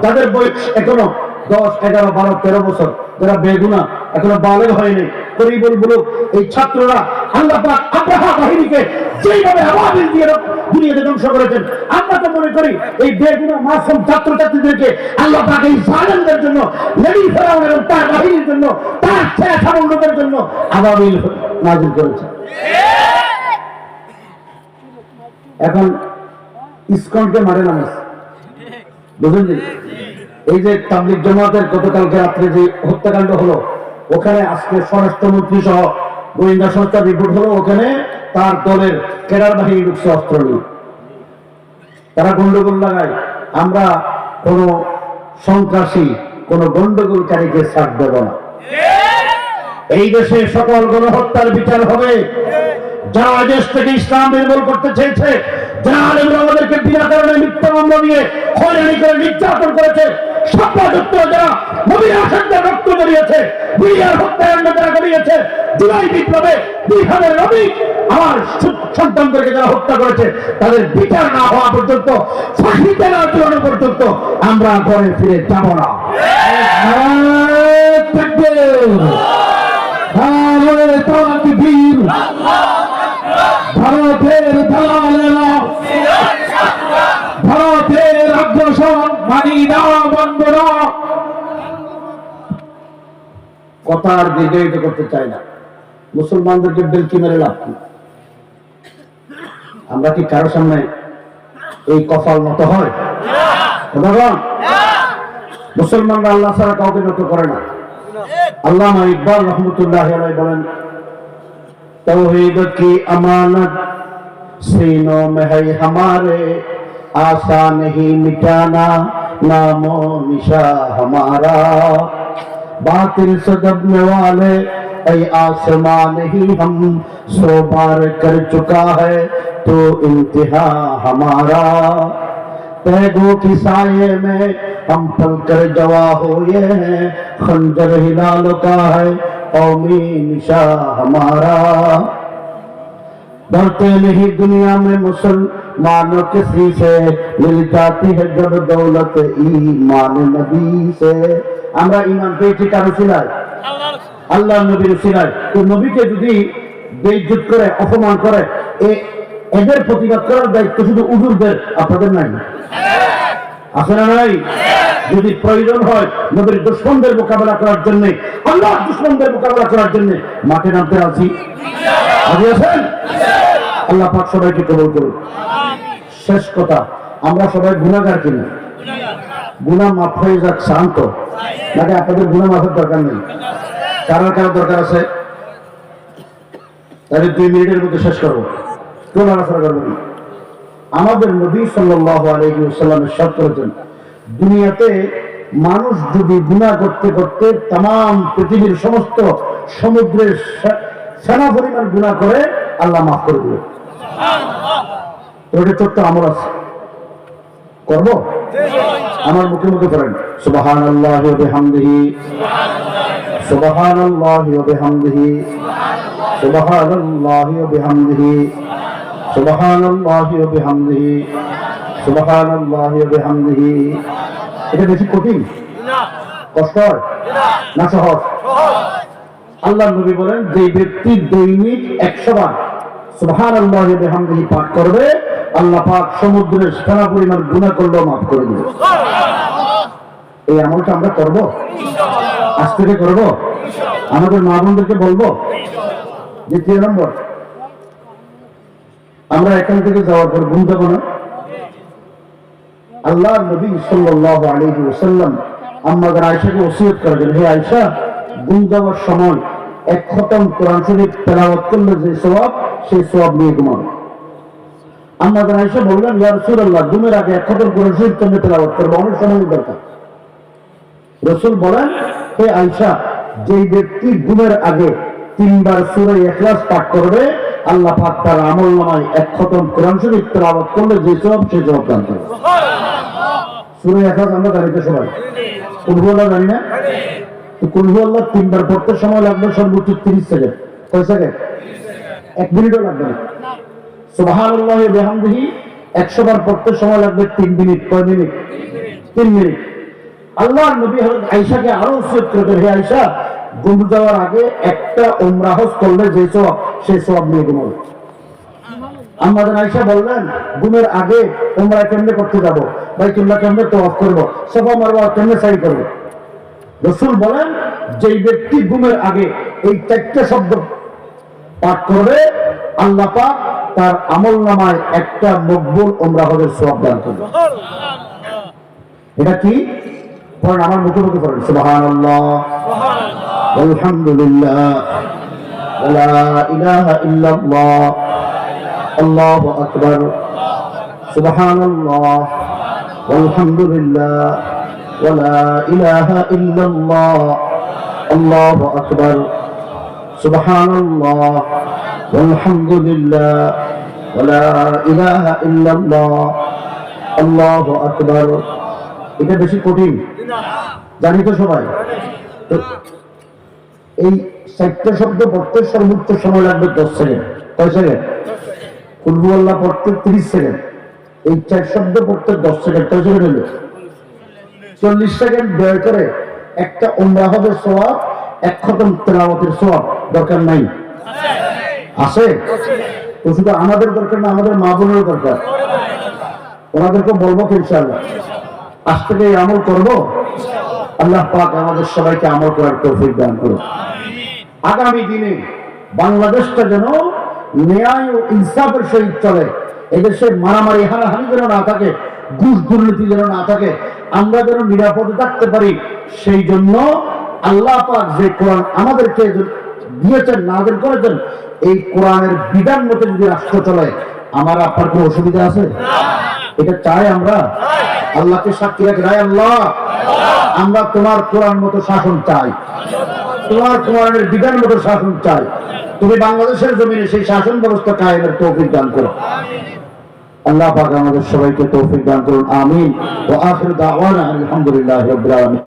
যাদের বয়স এখনো 10, 11, 12, 13 বছর, যারা বেগুনা এখনো বালেগ হয়নি, করিবুল বুলুগ, এই ছাত্ররা আল্লাহ পাক আব্রাহা বাহিনীকে যেইভাবে আবাবিল দিয়ে দুনিয়াতে ধ্বংস করেছেন, আমরা তো মনে করি এই বেগুনা মাসুম ছাত্রছাত্রীদেরকে আল্লাহ পাক এই জালেমদের জন্য, নবী ফেরাউন এবং তার বাহিনীর জন্য, তার ছেলে সামন্তদের জন্য আবাবিল নাযিল করেছেন। এখন ইসকনকে মারে নামাজ, বুঝলেন? এই যে তাবলীগ জামাতের গতকালকে রাত্রে যে হত্যাকাণ্ড হলো, ওখানে আজকে স্বরাষ্ট্রমন্ত্রী সহ গোয়েন্দা সংস্থার রিপোর্ট হলো, ওখানে তার দলের ক্যাডার বাহিনী ঢুকছে অস্ত্র নিয়ে। তারা গন্ডগোল লাগায়। আমরা কোন সন্ত্রাসী, কোন গন্ডগোলকারীকে ছাড় দেব না। এই দেশে সকল গণহত্যার বিচার হবে। যারা দেশ থেকে ইসলাম নির্মূল করতে চেয়েছে, যারা আমাদেরকে বিনা কারণে মিথ্যা মামলা দিয়ে হয়রানি করে নির্যাতন করেছে, যারা নবীর আসাদের রক্ত জড়িয়েছে, দুনিয়ার হত্যাকাণ্ড যারা করিয়েছে, জুলাই বিপ্লবে 2000 নবী আমার সন্তানদেরকে যারা হত্যা করেছে, তাদের বিচার না হওয়া পর্যন্ত, ফাঁসিতে না চূড়ানো পর্যন্ত আমরা ঘরে ফিরে যাব না। ভারতের দালালেরা, ভারতের আগ্রাসন মানি না বন্ধুরা। কথা আর দীর্ঘায়িত করতে চাই না। মুসলমানদেরকে বেলকি মেরে লাভ কি? আমরা কি কারোর সামনে এই কপাল নত হয়? মুসলমানরা আল্লাহ ছাড়া কাউকে নত করে না। আল্লামা ইকবাল রহমতুল্লাহ আলাইহি বলেন, तौहीद की अमानत सीनों में है हमारे, आशा नहीं मिटाना नामो निशा हमारा, बातिल से दबने वाले ऐ आसमां नहीं हम, सो बार कर चुका है तो इंतहा हमारा, तैगों की साये में हम पल कर जवा हुए हैं, खंजर हिलाल का है कौमी निशा हमारा। डरते नहीं दुनिया में मुसलमानों किसी से, मिल जाती है जब दौलत ईमान नबी से। আমরা ঈমান পেয়েছি কার উসিলায়? আল্লাহর নবীর উসিলায়। তো নবীকে যদি বেইজ্জত করে অপমান করে এদের প্রতিবাদ করার দায়িত্ব শুধু হুজুরদের, আপনাদের নাই? আছে না নাই? যদি প্রয়োজন হয় নবীর দুশমনদের মোকাবেলা করার জন্য, আল্লাহর দুশমনদের মোকাবেলা করার জন্য মাঠে নামতে রাজি আছেন? আল্লাহ পাক সবাইকে কবুল করুন। শেষ কথা, আমরা সবাই গুনাহগার কিনা? গুনাহ মাফ হয়ে যাক শান্ত নাকি আপনাদের গুনাহ মাফের দরকার নেই? কারোর কারোর দরকার আছে? তাহলে 2 মিনিটের মধ্যে শেষ করবো, কেউ আলোচনা করবেন। আমাদের নবী সাল্লাল্লাহু আলাইহি ওয়াসাল্লাম ইরশাদ করেছেন, দুনিয়াতে মানুষ যদি গুনাহ করতে করতে तमाम পৃথিবীর সমস্ত সমুদ্রের সেনা পরিমাণ গুনাহ করে, আল্লাহ মাফ করে দিবে। ওটা ছোট্ট আমল আছে, করবো? আমার মুখে মুখে পড়েন সুবহানাল্লাহি ওয়া বিহামদিহি, সুবহানাল্লাহি ওয়া বিহামদিহি, সুবহানাল্লাহি ওয়া বিহামদিহি, সুবহানাল্লাহি ওয়া বিহামদিহি, সুবহানাল্লাহি ওয়া বিহামদিহি। এটা বেশি কঠিন না? কষ্ট হয় না সহজ? আল্লাহর নবী বলেন, যে ব্যক্তি দৈনিক 100 বার সুবহানাল্লাহি ওয়া বিহামদিহি পাঠ করবে, আল্লাহ পাক সমুদ্রের সেনা পরিমাণ গুনাহ করলেও মাফ করে দিবে। এই আমলটা আমরা করব, আজ থেকে করব, আমাদের মা বোনদেরকে বলবো। দ্বিতীয় নম্বর, আমরা এখান থেকে যাওয়ার পর ঘুম যাব না। আল্লাহর নবী সাল্লাল্লাহু আলাইহি ওয়াসাল্লাম আম্মা আয়েশাকে ওসিয়ত করেছেন, হে আয়েশা, ঘুম যাওয়ার সময় 1 খতম কোরআন শরীফ তেলাওয়াত করলে যে সওয়াব, সেই সওয়াব নিয়ে ঘুমাবে। আম্মা আয়েশা বললেন, ইয়া রাসূলুল্লাহ, ঘুমের আগে 1 খতম কোরআন শরীফ তুমি তেলাওয়াত করবে, অনেক সময় দরকার। রাসূল বলেন, হে আয়েশা, যে ব্যক্তি ঘুমের আগে 3 বার সূরা ইখলাস পাঠ করবে, আল্লাহ পাক তার আমলনামায় 1 খতম কোরআন শরীফ তেলাওয়াত করলে যে সওয়াব, সেই সওয়াব দান করবে। সূরা ইখলাস আমরা জানি তো সবাই, কুল হুয়াল্লাহ জানি না? তো কুল হুয়াল্লাহ 3 বার পড়তে সময় লাগবে সর্বোচ্চ 30 সেকেন্ড। কয় সেকেন্ড? 1 মিনিটও লাগবে না। সুবহানাল্লাহি ওয়া বিহামদিহি 100 বার পড়তে সময় লাগবে 3 মিনিট। কয় মিনিট? 3 মিনিট। আল্লাহর নবী হযরত আয়েশাকে আরো ওসিয়ত করেছেন, হে আয়েশা, ঘুম যাওয়ার আগে একটা উমরা হজ করলে যে সওয়াব, সেই সওয়াব নিয়ে ঘুমাবে। আমাদের আয়েশা বললেন, ঘুমের আগে উমরা কেমনে করতে যাব, বাইতুল্লাহ কেমনে তাওয়াফ করব, সাফা মারওয়া কেমনে সাই করব? রাসূল বলেন, যেই ব্যক্তি ঘুমের আগে এই 4টা শব্দ পাঠ করবে, আল্লাহ পাক তার আমলনামায় একটা মকবুল উমরা হজের সওয়াব দান করবে। এটা কি পড়েন, আমার মুখে মুখে পড়েন, সুবহানাল্লাহ আলহামদুলিল্লাহ ওয়া লা ইলাহা ইল্লাল্লাহ আল্লাহু আকবার, সুবহানাল্লাহ আলহামদুলিল্লাহ ওয়া লা ইলাহা ইল্লাল্লাহ আল্লাহু আকবার, সুবহানাল্লাহ আলহামদুলিল্লাহ ওয়া লা ইলাহা ইল্লাল্লাহ আল্লাহু আকবার। এটা বেশি কঠিন জানি তো সবাই। তো এই 4টা শব্দ পড়তে সর্বোচ্চ সময় লাগবে 10 সেকেন্ড। কয় সেকেন্ড? কুল হুয়াল্লাহ পড়তে 30 সেকেন্ড, এই 4 শব্দ পড়তে 10 সেকেন্ড। কয় সেকেন্ড হলো? 40 সেকেন্ড ব্যয় করে একটা উমরা হজের সওয়াব, 1 খতম তেলাওয়াতের সওয়াব দরকার নাই? আছে। তো শুধু আমাদের দরকার না, আমাদের মা বোনেরও দরকার। ওনাদেরকে বলবো ইনশাআল্লাহ, আজ থেকে এই আমল করব। আল্লাহ পাক আমাদের সবাইকে আমল করার তৌফিক দান করুন। আগামী দিনে বাংলাদেশটা যেন ন্যায় ও ইনসাফের সহিত চলে, এদেশে মারামারি হানাহানি যেন না থাকে, ঘুষ দুর্নীতি যেন না থাকে, আমরা যেন নিরাপদে থাকতে পারি, সেই জন্য আল্লাহ পাক যে কোরআন আমাদেরকে দিয়েছেন, নাযিল করেছেন, এই কোরআনের বিধান মতো যদি রাষ্ট্র চলে, আমার আপনার কোনো অসুবিধা আছে? এটা চাই আমরা? আল্লাহকে সাক্ষী রেখে, আল্লাহ, আমরা তোমার কোরআন মতো শাসন চাই, তোমার কোরআনের বিধান মতো শাসন চাই। তুমি বাংলাদেশের জমিনে সেই শাসন ব্যবস্থা কায়েমের তৌফিক দান করো। আল্লাহ পাক আমাদের সবাইকে তৌফিক দান করুন, আমিন। ওয়া আখিরু দাওয়ানা আলহামদুলিল্লাহি রাব্বিল আলামিন।